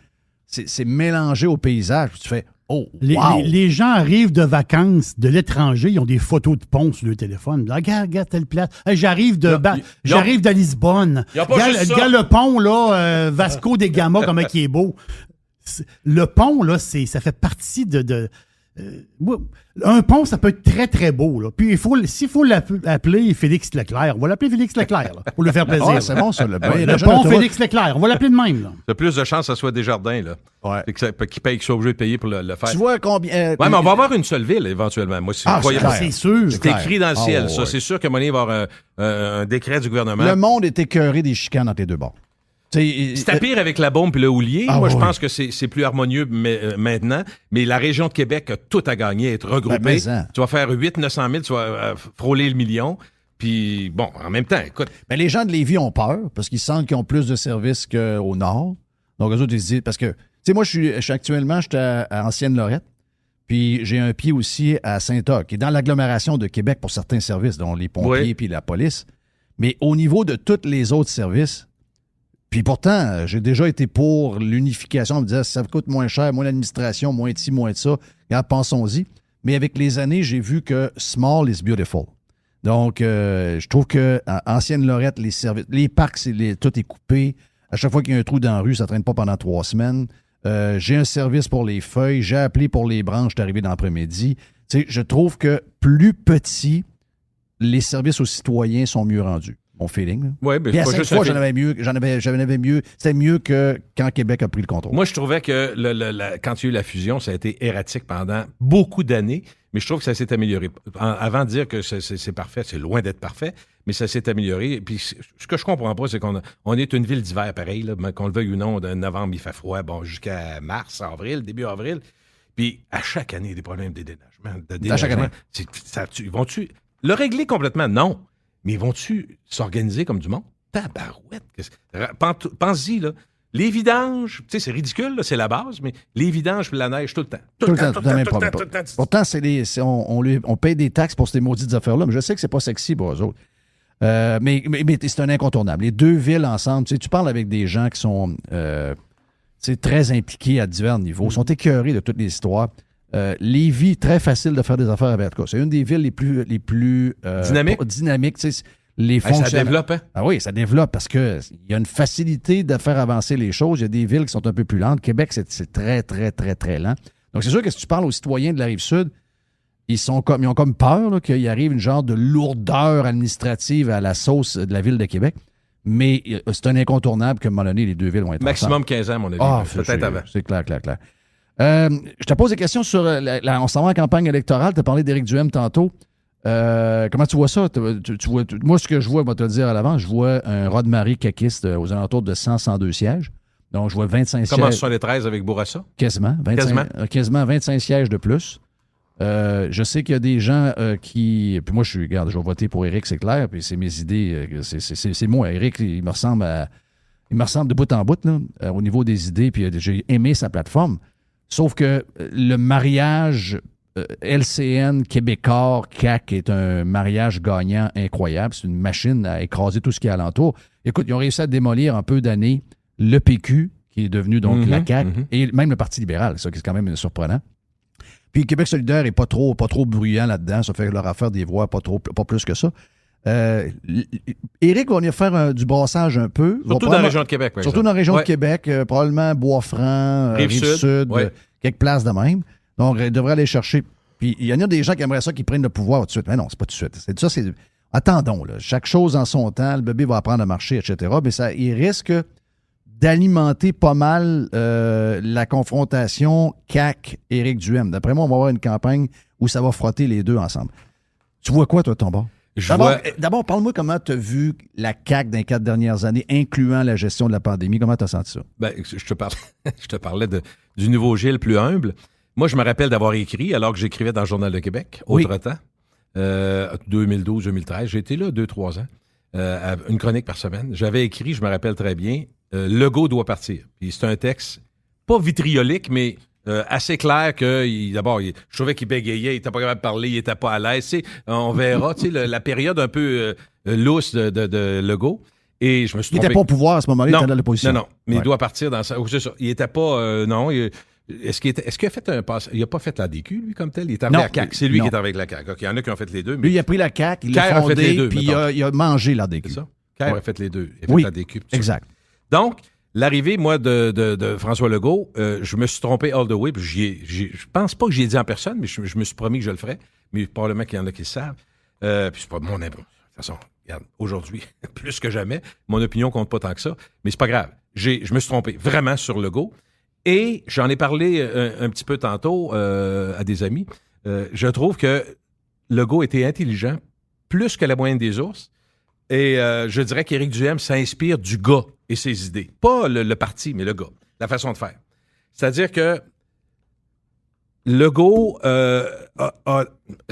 A: C'est mélangé au paysage. Puis tu fais « Oh, wow! »
B: Les gens arrivent de vacances de l'étranger, ils ont des photos de ponts sur le téléphone. Là, regarde telle place. Hey, j'arrive de Lisbonne. Regarde le pont, là, Vasco da Gama, comment il est beau. Le pont, là, ça fait partie un pont, ça peut être très, très beau. Là. Puis, s'il faut l'appeler Félix Leclerc, on va l'appeler Félix Leclerc, là, pour le faire plaisir.
A: C'est bon, ça. Le
B: pont Félix Leclerc, on va l'appeler de même. Là.
D: Tu as plus de chances que ça soit Desjardins, là.
A: Ouais.
D: Qui soit obligé de payer pour le faire.
A: Tu vois combien...
D: mais on va avoir une seule ville, éventuellement. Moi,
B: c'est sûr.
D: C'est écrit dans le ciel, ça. Ouais. C'est sûr qu'à un moment donné, il va y avoir un décret du gouvernement.
A: Le monde est écœuré des chicanes entre les 2 bords.
D: C'est pire avec la bombe et le houlier. Moi, je pense que c'est plus harmonieux maintenant. Mais la région de Québec a tout à gagner, être regroupée. Tu vas faire 800-900 000, tu vas frôler le million. Puis, bon, en même temps, écoute.
A: Mais les gens de Lévis ont peur parce qu'ils sentent qu'ils ont plus de services qu'au nord. Donc, eux autres, ils se disent... Parce que, tu sais, moi, je suis actuellement, j'étais à Ancienne-Lorette. Puis, j'ai un pied aussi à Saint-Ocq, qui est dans l'agglomération de Québec pour certains services, dont les pompiers puis la police. Mais au niveau de tous les autres services... Puis pourtant, j'ai déjà été pour l'unification. On me disait, ça coûte moins cher, moins l'administration, moins de ci, moins de ça. Regarde, pensons-y. Mais avec les années, j'ai vu que small is beautiful. Donc, je trouve que Ancienne-Lorette, les services, les parcs, tout est coupé. À chaque fois qu'il y a un trou dans la rue, ça ne traîne pas pendant 3 semaines. J'ai un service pour les feuilles. J'ai appelé pour les branches. Je suis arrivé dans l'après-midi. Tu sais, je trouve que plus petit, les services aux citoyens sont mieux rendus. Mon feeling.
D: Oui, mais
A: à 5 fois, j'en avais mieux. C'était mieux que quand Québec a pris le contrôle.
D: Moi, je trouvais que quand il y a eu la fusion, ça a été erratique pendant beaucoup d'années, mais je trouve que ça s'est amélioré. Avant de dire que c'est parfait, c'est loin d'être parfait, mais ça s'est amélioré. Et puis, ce que je comprends pas, c'est qu'on est une ville d'hiver pareil, là, qu'on le veuille ou non, de novembre, il fait froid, bon, jusqu'à mars, avril, début avril. Puis, à chaque année, des problèmes de déneigement.
A: À chaque année.
D: Vont-tu le régler complètement? Non. Mais vont-tu s'organiser comme du monde? Tabarouette! Pense-y, là. Les vidanges, tu sais, c'est ridicule, là, c'est la base, mais les vidanges et la neige tout le temps. Tout le temps.
A: Pourtant, on paye des taxes pour ces maudites affaires-là, mais je sais que c'est pas sexy pour eux autres. Mais c'est un incontournable. Les 2 villes ensemble, tu parles avec des gens qui sont très impliqués à divers niveaux, sont écœurés de toutes les histoires. Lévis, très facile de faire des affaires avec. C'est une des villes les plus dynamiques.
D: Ça développe, hein?
A: Ah oui, ça développe parce qu'il y a une facilité de faire avancer les choses. Il y a des villes qui sont un peu plus lentes. Québec, c'est très, très, très, très lent. Donc, c'est sûr que si tu parles aux citoyens de la Rive-Sud, ils ont comme peur qu'il arrive une genre de lourdeur administrative à la sauce de la ville de Québec. Mais c'est un incontournable qu'à un moment donné, les 2 villes vont être
D: maximum
A: ensemble.
D: 15 ans, à mon avis. Peut-être avant.
A: C'est clair. Je te pose des questions sur... on s'en va en campagne électorale. Tu as parlé d'Éric Duhem tantôt. Comment tu vois ça? Moi, ce que je vois, je vais te le dire à l'avance, je vois un Rod-Marie caquiste aux alentours de 100-102 sièges. Donc, je vois 25 sièges.
D: Comment 73 avec Bourassa?
A: Quasiment 25 sièges de plus. Je sais qu'il y a des gens qui... Puis moi, je vais voter pour Éric, c'est clair. Puis c'est mes idées. C'est moi. Éric, il me ressemble de bout en bout là, au niveau des idées. Puis j'ai aimé sa plateforme. Sauf que le mariage LCN Québécois CAQ est un mariage gagnant incroyable. C'est une machine à écraser tout ce qui est alentour. Écoute, ils ont réussi à démolir en peu d'années le PQ, qui est devenu donc la CAQ, et même le Parti libéral, ça qui est quand même surprenant. Puis Québec solidaire n'est pas trop bruyant là-dedans. Ça fait leur affaire des voix, pas plus que ça. Éric va venir faire du brassage un peu.
D: Surtout dans la région de Québec, par
A: Surtout
D: exemple.
A: dans la région de Québec, probablement Bois-Franc, Rive-Sud, quelques places de même. Donc, il devrait aller chercher. Puis, il y en a des gens qui aimeraient ça, qui prennent le pouvoir tout de suite. Mais non, c'est pas tout de suite. Attendons, là. Chaque chose en son temps, le bébé va apprendre à marcher, etc. Mais il risque d'alimenter pas mal la confrontation CAQ-Éric Duhem. D'après moi, on va avoir une campagne où ça va frotter les deux ensemble. Tu vois quoi, toi, de ton bord? D'abord, parle-moi comment tu as vu la CAQ dans les 4 dernières années, incluant la gestion de la pandémie. Comment tu as senti ça?
D: Ben, je te parlais du nouveau Gilles plus humble. Moi, je me rappelle d'avoir écrit, alors que j'écrivais dans le Journal de Québec, autre temps, 2012-2013. J'ai été là 2-3 ans, une chronique par semaine. J'avais écrit, je me rappelle très bien, Legault doit partir. Puis c'est un texte pas vitriolique, mais assez clair que, d'abord, je trouvais qu'il bégayait, il n'était pas capable de parler, il n'était pas à l'aise. On verra, la période un peu lousse de Legault. Et je me suis trompé.
A: Il n'était pas au pouvoir à ce moment-là, il était dans l'opposition.
D: Non, mais il doit partir dans ça. C'est ça. Il n'était pas. Est-ce qu'il a fait un passe? Il n'a pas fait la DQ, lui, comme tel? Il est arrivé à la CAQ. C'est lui qui est arrivé avec la CAQ. OK, il y en a qui ont fait les deux. Mais...
A: Lui, il a pris la CAQ, il l'a fondé, puis il a mangé la DQ.
D: C'est ça? CAQ a fait les deux. Il a fait la DQ.
A: Exact.
D: Donc, l'arrivée, moi, de François Legault, je me suis trompé all the way. Puis je pense pas que j'y ai dit en personne, mais je me suis promis que je le ferais. Mais probablement qu'il y en a qui le savent. Puis c'est pas mon impôt. De toute façon, regarde, aujourd'hui, plus que jamais, mon opinion compte pas tant que ça. Mais c'est pas grave. Je me suis trompé vraiment sur Legault. Et j'en ai parlé un petit peu tantôt à des amis. Je trouve que Legault était intelligent, plus que la moyenne des ours. Et je dirais qu'Éric Duhem s'inspire du gars et ses idées. Pas le parti, mais le gars, la façon de faire. C'est-à-dire que Legault a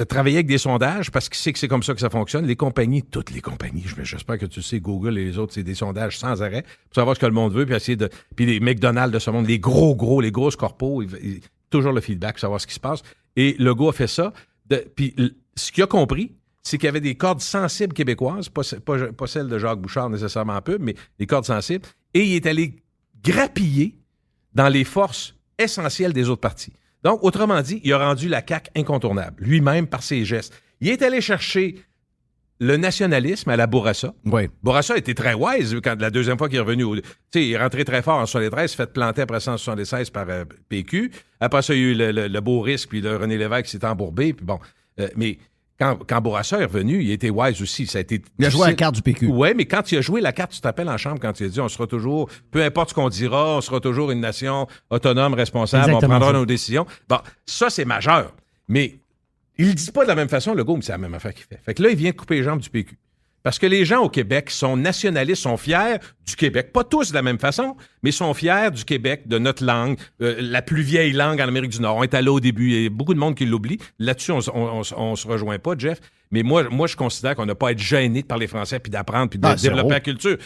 D: travaillé avec des sondages parce qu'il sait que c'est comme ça que ça fonctionne. Les compagnies, toutes les compagnies, j'espère que tu sais, Google et les autres, c'est des sondages sans arrêt pour savoir ce que le monde veut, puis les McDonald's de ce monde, les grosses corpos, toujours le feedback pour savoir ce qui se passe. Et Legault a fait ça. Puis ce qu'il a compris, c'est qu'il y avait des cordes sensibles québécoises, pas celles de Jacques Bouchard nécessairement un peu, mais des cordes sensibles. Et il est allé grappiller dans les forces essentielles des autres partis. Donc, autrement dit, il a rendu la CAQ incontournable, lui-même par ses gestes. Il est allé chercher le nationalisme à la Bourassa.
A: Oui.
D: Bourassa était très wise quand la deuxième fois qu'il est revenu. Il est rentré très fort en 73, fait planter après ça en 76 par PQ. Après ça, il y a eu le Beau Risque, puis le René Lévesque s'est embourbé. Puis bon, mais quand Bourassa est revenu, il était wise aussi. Ça a été
A: il a joué la carte du PQ.
D: Oui, mais quand il a joué la carte, tu t'appelles en chambre quand il a dit on sera toujours, peu importe ce qu'on dira, on sera toujours une nation autonome, responsable, exactement, on prendra nos décisions. Bon, ça, c'est majeur. Mais il ne le dit pas de la même façon, Legault, mais c'est la même affaire qu'il fait. Fait que là, il vient couper les jambes du PQ. Parce que les gens au Québec sont nationalistes, sont fiers du Québec. Pas tous de la même façon, mais sont fiers du Québec, de notre langue, la plus vieille langue en Amérique du Nord. On est allé au début, il y a beaucoup de monde qui l'oublie. Là-dessus, on se rejoint pas, Jeff. Mais moi, je considère qu'on n'a pas à être gêné de parler français, puis d'apprendre, puis de développer la culture.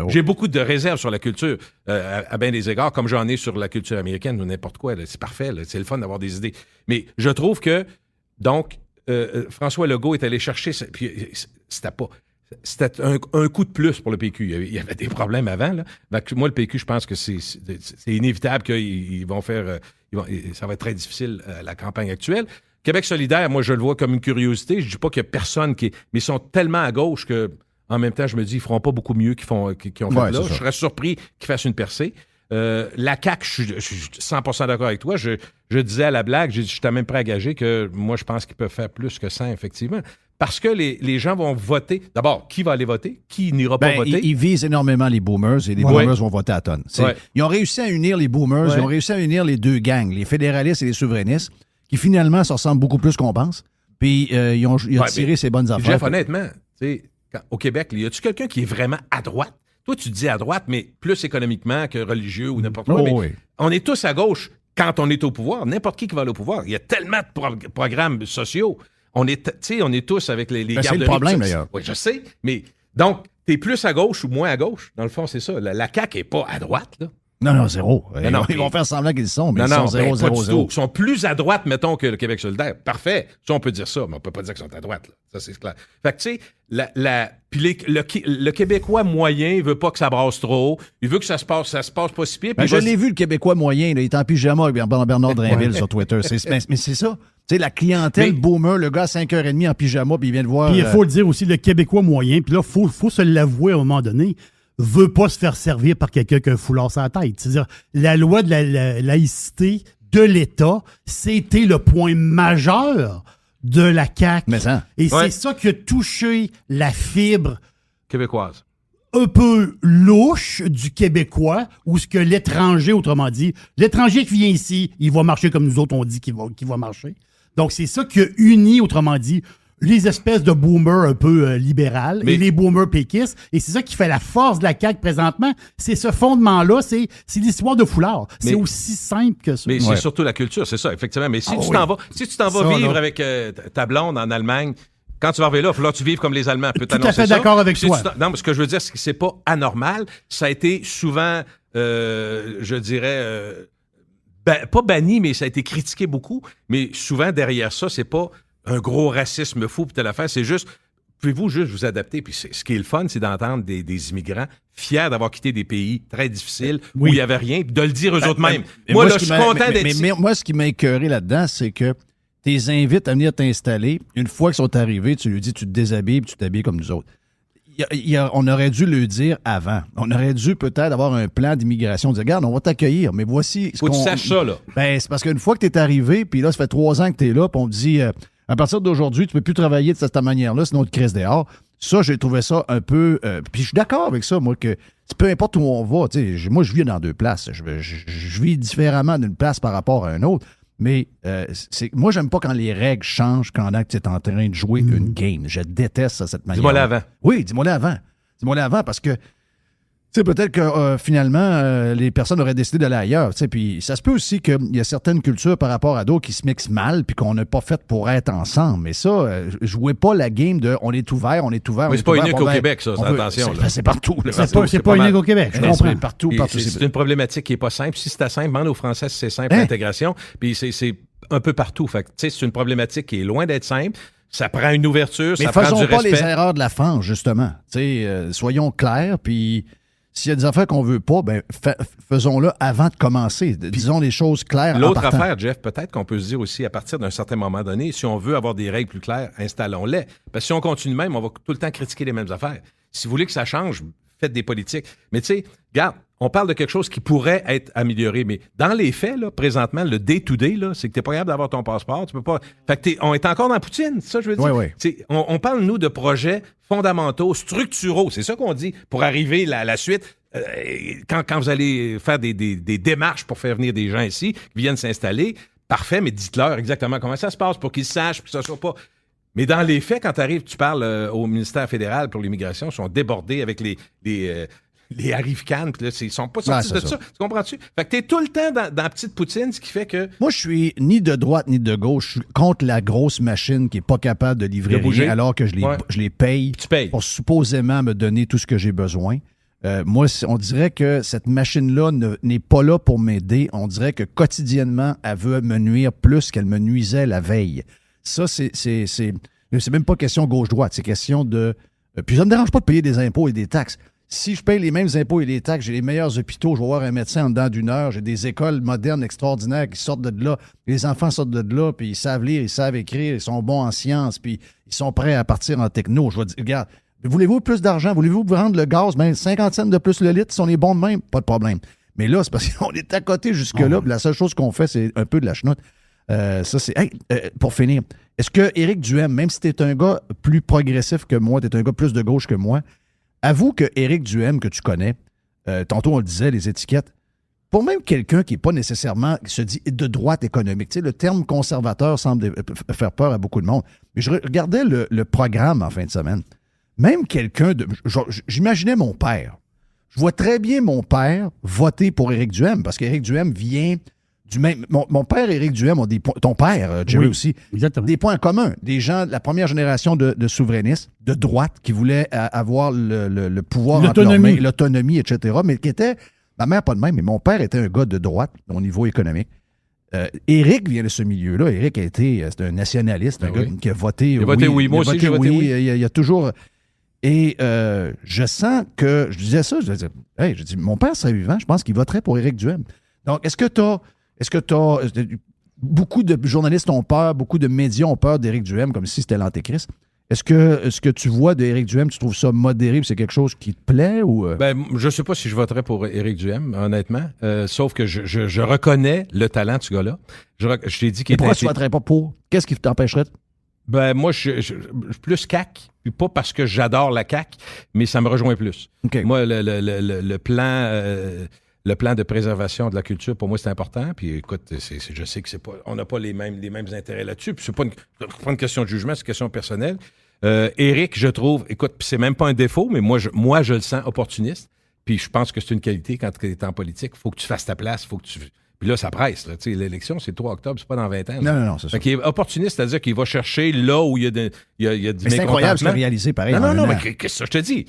D: J'ai beaucoup de réserves sur la culture, à bien des égards, comme j'en ai sur la culture américaine ou n'importe quoi. Là, c'est parfait, là, c'est le fun d'avoir des idées. Mais je trouve que, donc, François Legault est allé chercher... Puis c'était un coup de plus pour le PQ. Il y avait des problèmes avant. Là. Moi, le PQ, je pense que c'est inévitable qu'ils vont faire... ça va être très difficile, la campagne actuelle. Québec solidaire, moi, je le vois comme une curiosité. Je ne dis pas qu'il n'y a personne qui... Mais ils sont tellement à gauche que, en même temps, je me dis, ils ne feront pas beaucoup mieux qu'ils ont fait là. Je serais surpris qu'ils fassent une percée. La CAQ, je suis 100% d'accord avec toi. Je disais à la blague, je suis même prêt à gager que moi, je pense qu'ils peuvent faire plus que ça, effectivement. Parce que les gens vont voter. D'abord, qui va aller voter? Qui n'ira pas voter?
A: Ils visent énormément les boomers et les boomers vont voter à tonnes. Ils ont réussi à unir les boomers, ils ont réussi à unir les deux gangs, les fédéralistes et les souverainistes, qui finalement se ressemblent beaucoup plus qu'on pense. Puis ils ont tiré ces bonnes affaires.
D: Jeff, honnêtement, au Québec, y a-tu quelqu'un qui est vraiment à droite? Toi, tu te dis à droite, mais plus économiquement que religieux ou n'importe quoi. On est tous à gauche quand on est au pouvoir. N'importe qui va aller au pouvoir. Il y a tellement de programmes sociaux. On est tous avec les garderies.
A: C'est le problème, d'ailleurs.
D: Oui, je sais. Mais donc, t'es plus à gauche ou moins à gauche? Dans le fond, c'est ça. La CAQ n'est pas à droite, là.
A: Non, zéro.
D: Non,
A: Ils vont faire semblant qu'ils sont, mais
D: Non,
A: ils sont
D: non,
A: zéro,
D: pas
A: zéro,
D: du
A: zéro.
D: tout. Ils sont plus à droite, mettons, que le Québec solidaire. Parfait. Ça, on peut dire ça, mais on peut pas dire qu'ils sont à droite. Là. Ça, c'est clair. Fait que, tu sais, puis le Québécois moyen, il veut pas que ça brasse trop. Il veut que ça se passe pas si pire.
A: Ben, je l'ai vu, le Québécois moyen, là, il est en pyjama avec Bernard Drinville sur Twitter. Mais c'est ça. Tu sais, la clientèle boomer, le gars à 5h30 en pyjama, puis il vient de voir...
B: Puis il faut le dire aussi, le Québécois moyen, puis là, il faut se l'avouer à un moment donné, veut pas se faire servir par quelqu'un qui a un foulard sur la tête. C'est-à-dire, la loi de la laïcité de l'État, c'était le point majeur de la CAQ.
A: Mais ça.
B: Et c'est ça qui a touché la fibre
D: québécoise.
B: Un peu louche du Québécois, ou ce que l'étranger, autrement dit, l'étranger qui vient ici, il va marcher comme nous autres, on dit qu'il va marcher. Donc, c'est ça qui a uni, autrement dit, les espèces de boomers un peu libérales et les boomers péquistes. Et c'est ça qui fait la force de la CAQ présentement. C'est ce fondement-là, c'est l'histoire de foulard. C'est aussi simple que ça.
D: Mais c'est surtout la culture, c'est ça, effectivement. Mais si tu t'en vas vivre avec ta blonde en Allemagne, quand tu vas arriver là, il va falloir que tu vives comme les Allemands.
B: Tout à fait d'accord avec toi.
D: Non, mais ce que je veux dire, c'est que c'est pas anormal. Ça a été souvent, je dirais... pas banni, mais ça a été critiqué beaucoup. Mais souvent, derrière ça, c'est pas un gros racisme fou pour telle affaire. C'est juste, pouvez-vous juste vous adapter? Puis ce qui est le fun, c'est d'entendre des immigrants fiers d'avoir quitté des pays très difficiles où il n'y avait rien, puis de le dire eux autres mêmes. Moi, là, je suis content d'être ici.
A: Mais moi, ce qui m'a écœuré là-dedans, c'est que tu les invites à venir t'installer. Une fois qu'ils sont arrivés, tu lui dis, tu te déshabilles, puis tu t'habilles comme nous autres. On aurait dû le dire avant. On aurait dû peut-être avoir un plan d'immigration. Dire, regarde, on va t'accueillir, mais voici...
D: Faut que tu saches ça, là.
A: Ben, c'est parce qu'une fois que tu es arrivé, puis là, ça fait 3 ans que tu es là, puis on te dit, à partir d'aujourd'hui, tu peux plus travailler de cette manière-là, sinon tu te crises dehors. Ça, j'ai trouvé ça un peu... puis je suis d'accord avec ça, moi, que peu importe où on va, moi, je vis dans 2 places. Je vis différemment d'une place par rapport à une autre. Mais moi, j'aime pas quand les règles changent pendant que tu es en train de jouer une game. Je déteste ça, cette manière.
D: Dis-moi-le avant.
A: Oui, dis-moi-le avant. Dis-moi-le avant parce que, tu sais, peut-être que finalement, les personnes auraient décidé d'aller ailleurs. Puis ça se peut aussi qu'il y a certaines cultures par rapport à d'autres qui se mixent mal puis qu'on n'a pas fait pour être ensemble. Mais ça, jouez pas la game de on est ouvert.
D: Mais c'est pas unique au Québec, ça, attention.
A: C'est partout.
B: C'est pas unique au Québec, je comprends.
A: Partout.
D: C'est une problématique qui n'est pas simple. Si c'était simple, demande aux Français si c'est simple, l'intégration. Puis c'est un peu partout. Fait que, c'est une problématique qui est loin d'être simple. Ça prend une ouverture, ça prend du respect.
A: Mais faisons pas les erreurs de la France, justement. Soyons clairs, puis s'il y a des affaires qu'on veut pas, ben faisons-le avant de commencer. Disons les choses claires.
D: L'autre affaire, Jeff, peut-être qu'on peut se dire aussi, à partir d'un certain moment donné, si on veut avoir des règles plus claires, installons-les. Parce que si on continue même, on va tout le temps critiquer les mêmes affaires. Si vous voulez que ça change, faites des politiques. Mais tu sais, regarde, on parle de quelque chose qui pourrait être amélioré, mais dans les faits, là, présentement, le day-to-day, là, c'est que t'es pas capable d'avoir ton passeport, tu peux pas... Fait que on est encore dans Poutine, c'est ça que je veux dire?
A: Oui.
D: On parle, nous, de projets fondamentaux, structuraux, c'est ça qu'on dit, pour arriver à la suite. Quand vous allez faire des démarches pour faire venir des gens ici, qui viennent s'installer, parfait, mais dites-leur exactement comment ça se passe pour qu'ils sachent, puis que ça soit pas... Mais dans les faits, quand tu arrives, tu parles au ministère fédéral pour l'immigration, ils sont débordés avec les arrive-cannes, puis là, ils sont pas sortis de ça. Tu comprends-tu? Fait que t'es tout le temps dans la petite poutine, ce qui fait que...
A: Moi, je suis ni de droite ni de gauche. Je suis contre la grosse machine qui est pas capable de livrer rien alors que je les paye pour supposément me donner tout ce que j'ai besoin. Moi, on dirait que cette machine-là n'est pas là pour m'aider. On dirait que quotidiennement, elle veut me nuire plus qu'elle me nuisait la veille. Ça, c'est même pas question gauche-droite. C'est question de... Puis ça me dérange pas de payer des impôts et des taxes. Si je paye les mêmes impôts et les taxes, j'ai les meilleurs hôpitaux, je vais voir un médecin en dedans d'1 heure, j'ai des écoles modernes extraordinaires qui sortent de là, les enfants sortent de là, puis ils savent lire, ils savent écrire, ils sont bons en sciences, puis ils sont prêts à partir en techno. Je vais dire, regarde, voulez-vous plus d'argent? Voulez-vous rendre le gaz? Ben, 50 cents de plus le litre, si on est bon de même, pas de problème. Mais là, c'est parce qu'on est à côté jusque-là, puis la seule chose qu'on fait, c'est un peu de la chenoute. Ça, c'est... Hey, pour finir, est-ce que Éric Duhem, même si t'es un gars plus progressif que moi, t'es un gars plus de gauche que moi, avoue que Éric Duhem, que tu connais, tantôt on le disait, les étiquettes, pour même quelqu'un qui n'est pas nécessairement, qui se dit de droite économique, tu sais, le terme conservateur semble faire peur à beaucoup de monde. Mais je regardais le programme en fin de semaine. Même quelqu'un de... J'imaginais mon père. Je vois très bien mon père voter pour Éric Duhem, parce qu'Éric Duhem vient... Mon père et Éric Duhem ont des points. Ton père, Jerry aussi.
B: Exactement.
A: Des points communs. Des gens de la première génération de souverainistes, de droite, qui voulaient avoir le pouvoir, l'autonomie, etc., mais qui étaient Ma mère, pas de même, mais mon père était un gars de droite au niveau économique. Éric vient de ce milieu-là. Éric c'est un nationaliste, un gars qui a voté
D: Il a voté oui. Moi aussi, j'ai voté oui.
A: Il y a toujours... Et je sens que... Je disais ça, je dis, mon père serait vivant, je pense qu'il voterait pour Éric Duhem. Donc, est-ce que t'as... Beaucoup de journalistes ont peur, beaucoup de médias ont peur d'Éric Duhem comme si c'était l'antéchrist. Est-ce que tu vois d'Éric Duhem, tu trouves ça modéré, c'est quelque chose qui te plaît ou...
D: Je ne sais pas si je voterais pour Éric Duhem, honnêtement. Sauf que je reconnais le talent de ce gars-là. Je t'ai dit qu'il était...
A: Pourquoi tu ne voterais pas pour? Qu'est-ce qui t'empêcherait?
D: Moi, je suis plus CAQ, puis pas parce que j'adore la CAQ, mais ça me rejoint plus.
A: Okay.
D: Moi, le plan de préservation de la culture, pour moi, c'est important. Puis écoute, je sais que c'est pas, on n'a pas les mêmes intérêts là-dessus. Puis c'est pas une question de jugement, c'est une question personnelle. Éric, je trouve, écoute, c'est même pas un défaut, mais moi, je le sens opportuniste. Puis je pense que c'est une qualité quand tu es en politique. Il faut que tu fasses ta place, Puis là, ça presse. Là. L'élection, c'est le 3 octobre, c'est pas dans 20 ans.
A: Non, c'est ça.
D: Il est opportuniste, c'est-à-dire qu'il va chercher là où il y a du mécontentement.
A: C'est incroyable ce qu'il a réalisé, pareil.
D: Non, mais qu'est-ce que je te dis?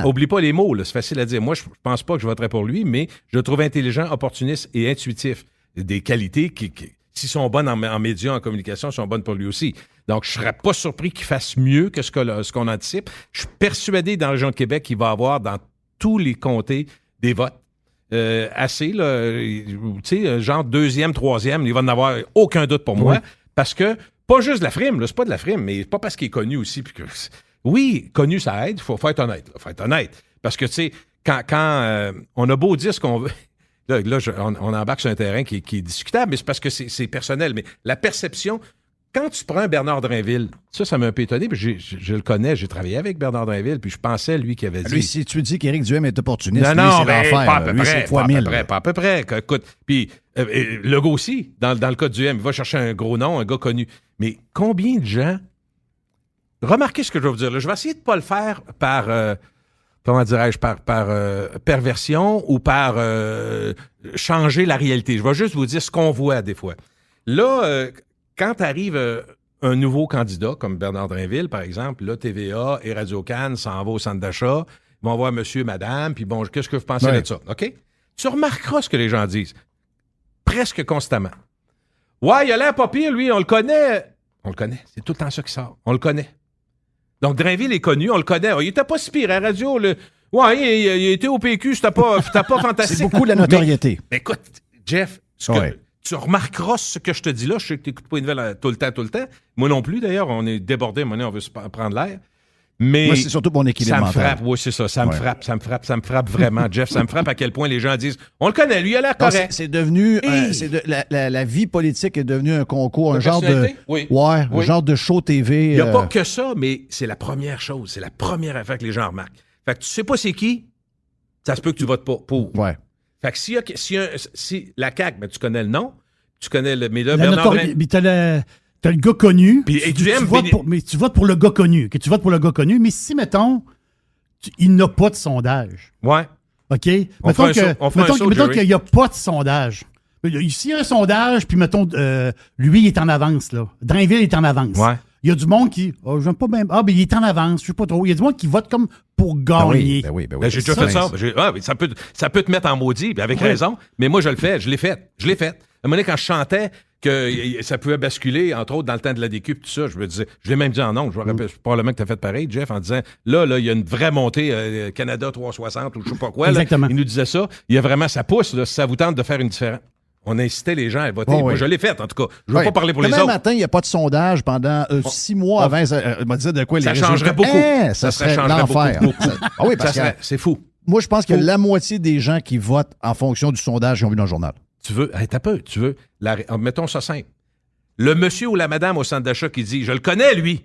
D: Oublie pas les mots, là, c'est facile à dire. Moi, je pense pas que je voterais pour lui, mais je le trouve intelligent, opportuniste et intuitif. Des qualités qui s'ils sont bonnes en médias, en communication, sont bonnes pour lui aussi. Donc, je serais pas surpris qu'il fasse mieux que ce qu'on anticipe. Je suis persuadé dans la région de Québec qu'il va avoir dans tous les comtés des votes. Assez, là, tu sais, genre 2e, 3e, il va en avoir aucun doute pour moi, parce que, pas juste de la frime, là, c'est pas de la frime, mais pas parce qu'il est connu aussi, puis que, oui, connu, ça aide, faut être honnête, parce que, tu sais, quand on a beau dire ce qu'on veut, là on embarque sur un terrain qui est discutable, mais c'est parce que c'est personnel, mais la perception... Quand tu prends Bernard Drainville, ça m'a un peu étonné, puis je le connais, j'ai travaillé avec Bernard Drainville, puis je pensais, lui, qui avait dit...
A: Lui, si tu dis qu'Éric Duhem est opportuniste,
D: c'est
A: l'enfer.
D: Pas à peu
A: lui,
D: près,
A: c'est fois 1000.
D: Pas à peu près. Écoute, puis Legault aussi, dans le cas de Duhem, il va chercher un gros nom, un gars connu. Mais combien de gens... Remarquez ce que je vais vous dire, là. Je vais essayer de ne pas le faire par... comment dirais-je, par perversion ou par changer la réalité. Je vais juste vous dire ce qu'on voit des fois. Là... Quand arrive un nouveau candidat, comme Bernard Drainville, par exemple, là, TVA et Radio-Can s'en vont au centre d'achat, ils vont voir monsieur, madame, puis bon, qu'est-ce que vous pensez de ça? OK? Tu remarqueras ce que les gens disent. Presque constamment. Ouais, il a l'air pas pire, lui, on le connaît. On le connaît. C'est tout le temps ça qui sort. On le connaît. Donc, Drainville est connu, on le connaît. Il était pas si pire à la radio. Ouais, il était au PQ, c'était pas fantastique.
A: C'est beaucoup de la notoriété.
D: Mais écoute, Jeff, tu remarqueras ce que je te dis là. Je sais que tu n'écoutes pas une nouvelle tout le temps. Moi non plus, d'ailleurs. On est débordé. Maintenant, on veut se prendre l'air. Mais
A: moi, c'est surtout mon équilibre mental.
D: Ça me frappe. Oui, c'est ça. Ça me frappe vraiment, Jeff. Ça me frappe à quel point les gens disent « On le connaît, lui, il a l'air correct. »
A: C'est devenu... la vie politique est devenue un concours, un genre de... un genre de show TV.
D: Il n'y a pas que ça, mais c'est la première chose. C'est la première affaire que les gens remarquent. Fait que tu sais pas c'est qui, ça se peut que tu votes pas pour.
A: Ouais.
D: Fait que si la CAQ, ben, tu connais le nom, tu connais le... Mais là, Bernard...
B: Mais t'as le gars connu, mais tu votes pour le gars connu. Que tu votes pour le gars connu, mais si, mettons, il n'a pas de sondage.
D: Ouais.
B: OK?
D: Mettons
B: qu'il n'y a pas de sondage. S'il y a un sondage, puis mettons, lui, il est en avance, là. Drainville est en avance.
D: Ouais.
B: Il y a du monde qui... j'aime pas bien... mais il est en avance, je sais pas trop. Il y a du monde qui vote comme pour gagner.
A: Ben oui.
D: J'ai déjà fait ça. Ça peut te mettre en maudit, puis avec raison, mais moi, je le fais. Je l'ai fait. À un moment donné, quand je chantais que ça pouvait basculer, entre autres, dans le temps de l'ADQ, tout ça, je me disais... Je l'ai même dit en nom. Je me rappelle probablement que tu as fait pareil, Jeff, en disant, là, il y a une vraie montée Canada 360 ou je sais pas quoi.
B: Exactement.
D: Là, il nous disait ça. Il y a vraiment... Ça pousse, là, si ça vous tente de faire une différence. On incitait les gens à voter. Moi, je l'ai fait, en tout cas. Je ne veux pas parler pour les autres.
A: Demain matin, il n'y a pas de sondage pendant 6 mois avant. Il m'a dit de quoi les résultats.
D: Ça changerait beaucoup.
A: Ça serait l'enfer. Oui, parce que
D: c'est fou.
A: Moi, je pense que la moitié des gens qui votent en fonction du sondage qu'ils ont vu dans le journal.
D: Tu veux... mettons ça simple. Le monsieur ou la madame au centre d'achat qui dit « Je le connais, lui ».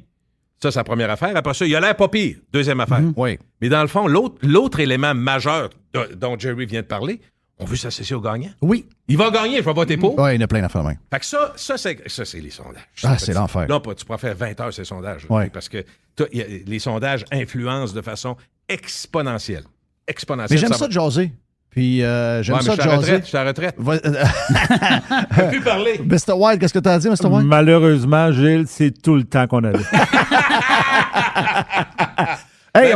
D: Ça, c'est la première affaire. Après ça, il a l'air pas pire. Deuxième affaire.
A: Oui.
D: Mais dans le fond, l'autre élément majeur dont Jerry vient de parler, on veut s'associer au gagnant.
B: Oui.
D: Il va gagner, je vais voter pour.
A: Oui, il y en a plein d'affaires même.
D: Fait que ça, c'est les sondages.
A: C'est l'enfer.
D: Là, tu pourras faire 20 heures ces sondages.
A: Oui.
D: Parce que les sondages influencent de façon exponentielle.
A: Mais j'aime ça de jaser. Puis j'aime ça de jaser.
D: Je suis à la retraite. Je peux plus parler.
A: Mr. White, qu'est-ce que tu as dit, Mr. White?
E: Malheureusement, Gilles, c'est tout le temps qu'on avait.
A: Hey,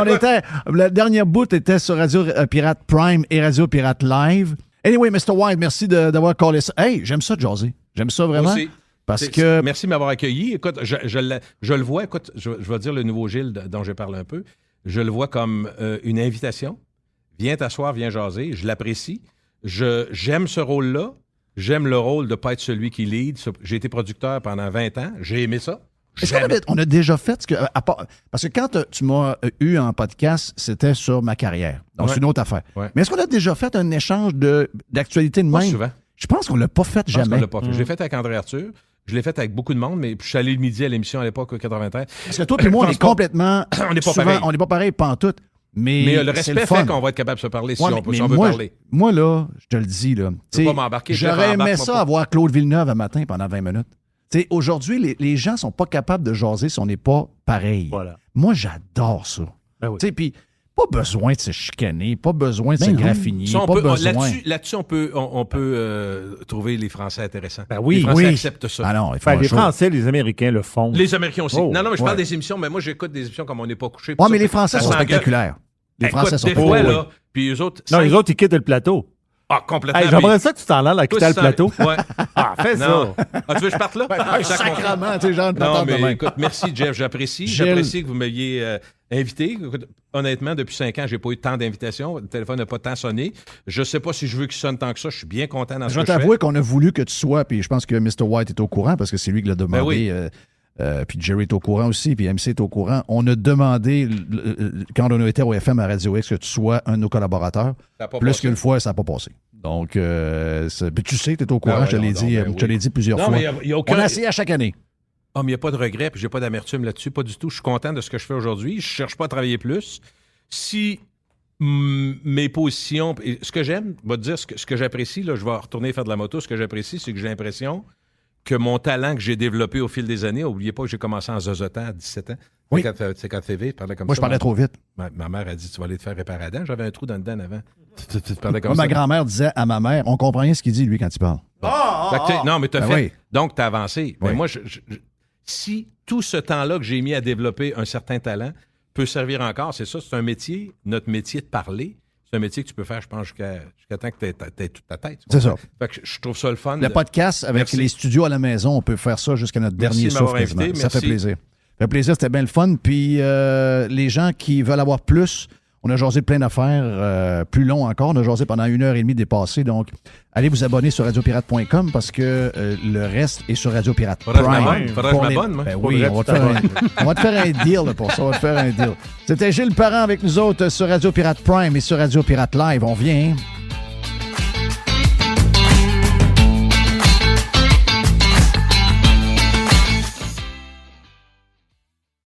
A: le dernier bout était sur Radio Pirate Prime et Radio Pirate Live. Anyway, Mr. White, merci d'avoir callé ça. Hey, j'aime ça, José. J'aime ça vraiment.
D: Aussi. Merci de m'avoir accueilli. Écoute, je le vois, écoute, je vais dire le nouveau Gilles dont je parle un peu. Je le vois comme une invitation. Viens t'asseoir, viens jaser. Je l'apprécie. J'aime ce rôle-là. J'aime le rôle de ne pas être celui qui lead. J'ai été producteur pendant 20 ans. J'ai aimé ça.
A: Est-ce qu'on a déjà fait ce que. Parce que quand tu m'as eu en podcast, c'était sur ma carrière. Donc, c'est une autre affaire.
D: Ouais.
A: Mais est-ce qu'on a déjà fait un échange d'actualité de même?
D: Pas souvent.
A: Je pense qu'on ne l'a pas fait jamais.
D: Je l'ai fait avec André Arthur. Je l'ai fait avec beaucoup de monde, mais je suis allé le midi à l'émission à l'époque au 93.
A: Parce que toi et moi, on est complètement.
D: On n'est pas pareil.
A: On n'est pas pareil, pantoute.
D: Mais le respect fait qu'on va être capable de se parler si on veut parler.
A: Moi, là, je te le dis, là.
D: Je peux pas m'embarquer.
A: J'aurais aimé ça avoir Claude Villeneuve un matin pendant 20 minutes. Aujourd'hui, les gens sont pas capables de jaser si on n'est pas pareil.
E: Voilà.
A: Moi, j'adore ça.
E: Ben oui.
A: Puis, pas besoin de se chicaner, pas besoin de se graffiner,
D: Là-dessus, on peut trouver les Français intéressants.
E: Ben oui,
D: les Français acceptent ça.
A: Ah non, il faut
E: les Français, les Américains le font.
D: Les Américains aussi.
E: Oh,
D: non, mais je parle des émissions, mais moi, j'écoute des émissions comme on n'est pas couché.
A: Oui, mais les Français sont spectaculaires. Les Français sont
D: des fois, là, puis eux autres...
E: Non, les autres, ils quittent le plateau.
D: Ah, complètement.
E: Hey, j'aimerais ça que tu t'en ailles à quitter le plateau.
D: Ouais.
E: Ah, fais ça.
D: Ah, tu veux que je parte là?
A: Sacrement, tu sais, genre de
D: Non, mais
A: demain.
D: écoute, merci, Jeff, j'apprécie. J'apprécie que vous m'ayez invité. Écoute, honnêtement, depuis 5 ans, j'ai pas eu tant d'invitations. Le téléphone n'a pas tant sonné. Je sais pas si je veux qu'il sonne tant que ça. Je suis bien content dans ce que je fais.
A: Je vais t'avouer qu'on a voulu que tu sois, puis je pense que Mr. White est au courant parce que c'est lui qui l'a demandé.
D: Ben oui.
A: Puis Jerry est au courant aussi, puis MC est au courant. On a demandé, quand on a été au FM à Radio X, que tu sois un de nos collaborateurs. Plus qu'une fois, ça n'a pas passé. Donc, puis tu sais que tu es au courant, je te l'ai dit plusieurs fois.
D: Mais y a aucun...
A: On a essayé à chaque année.
D: Ah, mais il n'y a pas de regret, puis j'ai pas d'amertume là-dessus, pas du tout. Je suis content de ce que je fais aujourd'hui. Je cherche pas à travailler plus. Si mes positions... Ce que j'aime, je vais te dire, ce que j'apprécie, là, je vais retourner faire de la moto, ce que j'apprécie, c'est que j'ai l'impression que mon talent que j'ai développé au fil des années, n'oubliez pas que j'ai commencé en zozotant à 17 ans.
A: Oui.
D: C'est quand TV, parlais comme
A: Moi,
D: ça.
A: je parlais trop vite.
D: Ma mère a dit, tu vas aller te faire réparer la dent. J'avais un trou dans le dent avant. Tu parlais comme ça.
A: Ma grand-mère disait à ma mère, on comprend rien ce qu'il dit, lui, quand il parle.
D: Non, mais t'as fait.
A: Oui.
D: Donc, t'as avancé.
A: Oui.
D: Mais moi, si tout ce temps-là que j'ai mis à développer un certain talent peut servir encore, c'est ça, c'est un métier, notre métier de parler. C'est un métier que tu peux faire, je pense, jusqu'à temps que tu aies toute ta tête.
A: C'est ça.
D: Fait que je trouve ça le fun.
A: Le podcast, avec les studios à la maison, on peut faire ça jusqu'à notre dernier souffle.
D: Invité.
A: Ça fait plaisir. Ça fait plaisir, c'était bien le fun. Puis les gens qui veulent avoir plus, on a jasé de plein d'affaires, plus long encore. On a jasé pendant 1h30 dépassée. Donc, allez vous abonner sur radiopirate.com parce que le reste est sur Radio Pirate Prime.
D: Faudrait que je m'abonne, moi.
A: Ben oui, on va te faire un deal là, pour ça. On va te faire un deal. C'était Gilles Parent avec nous autres sur Radio Pirate Prime et sur Radio Pirate Live. On vient.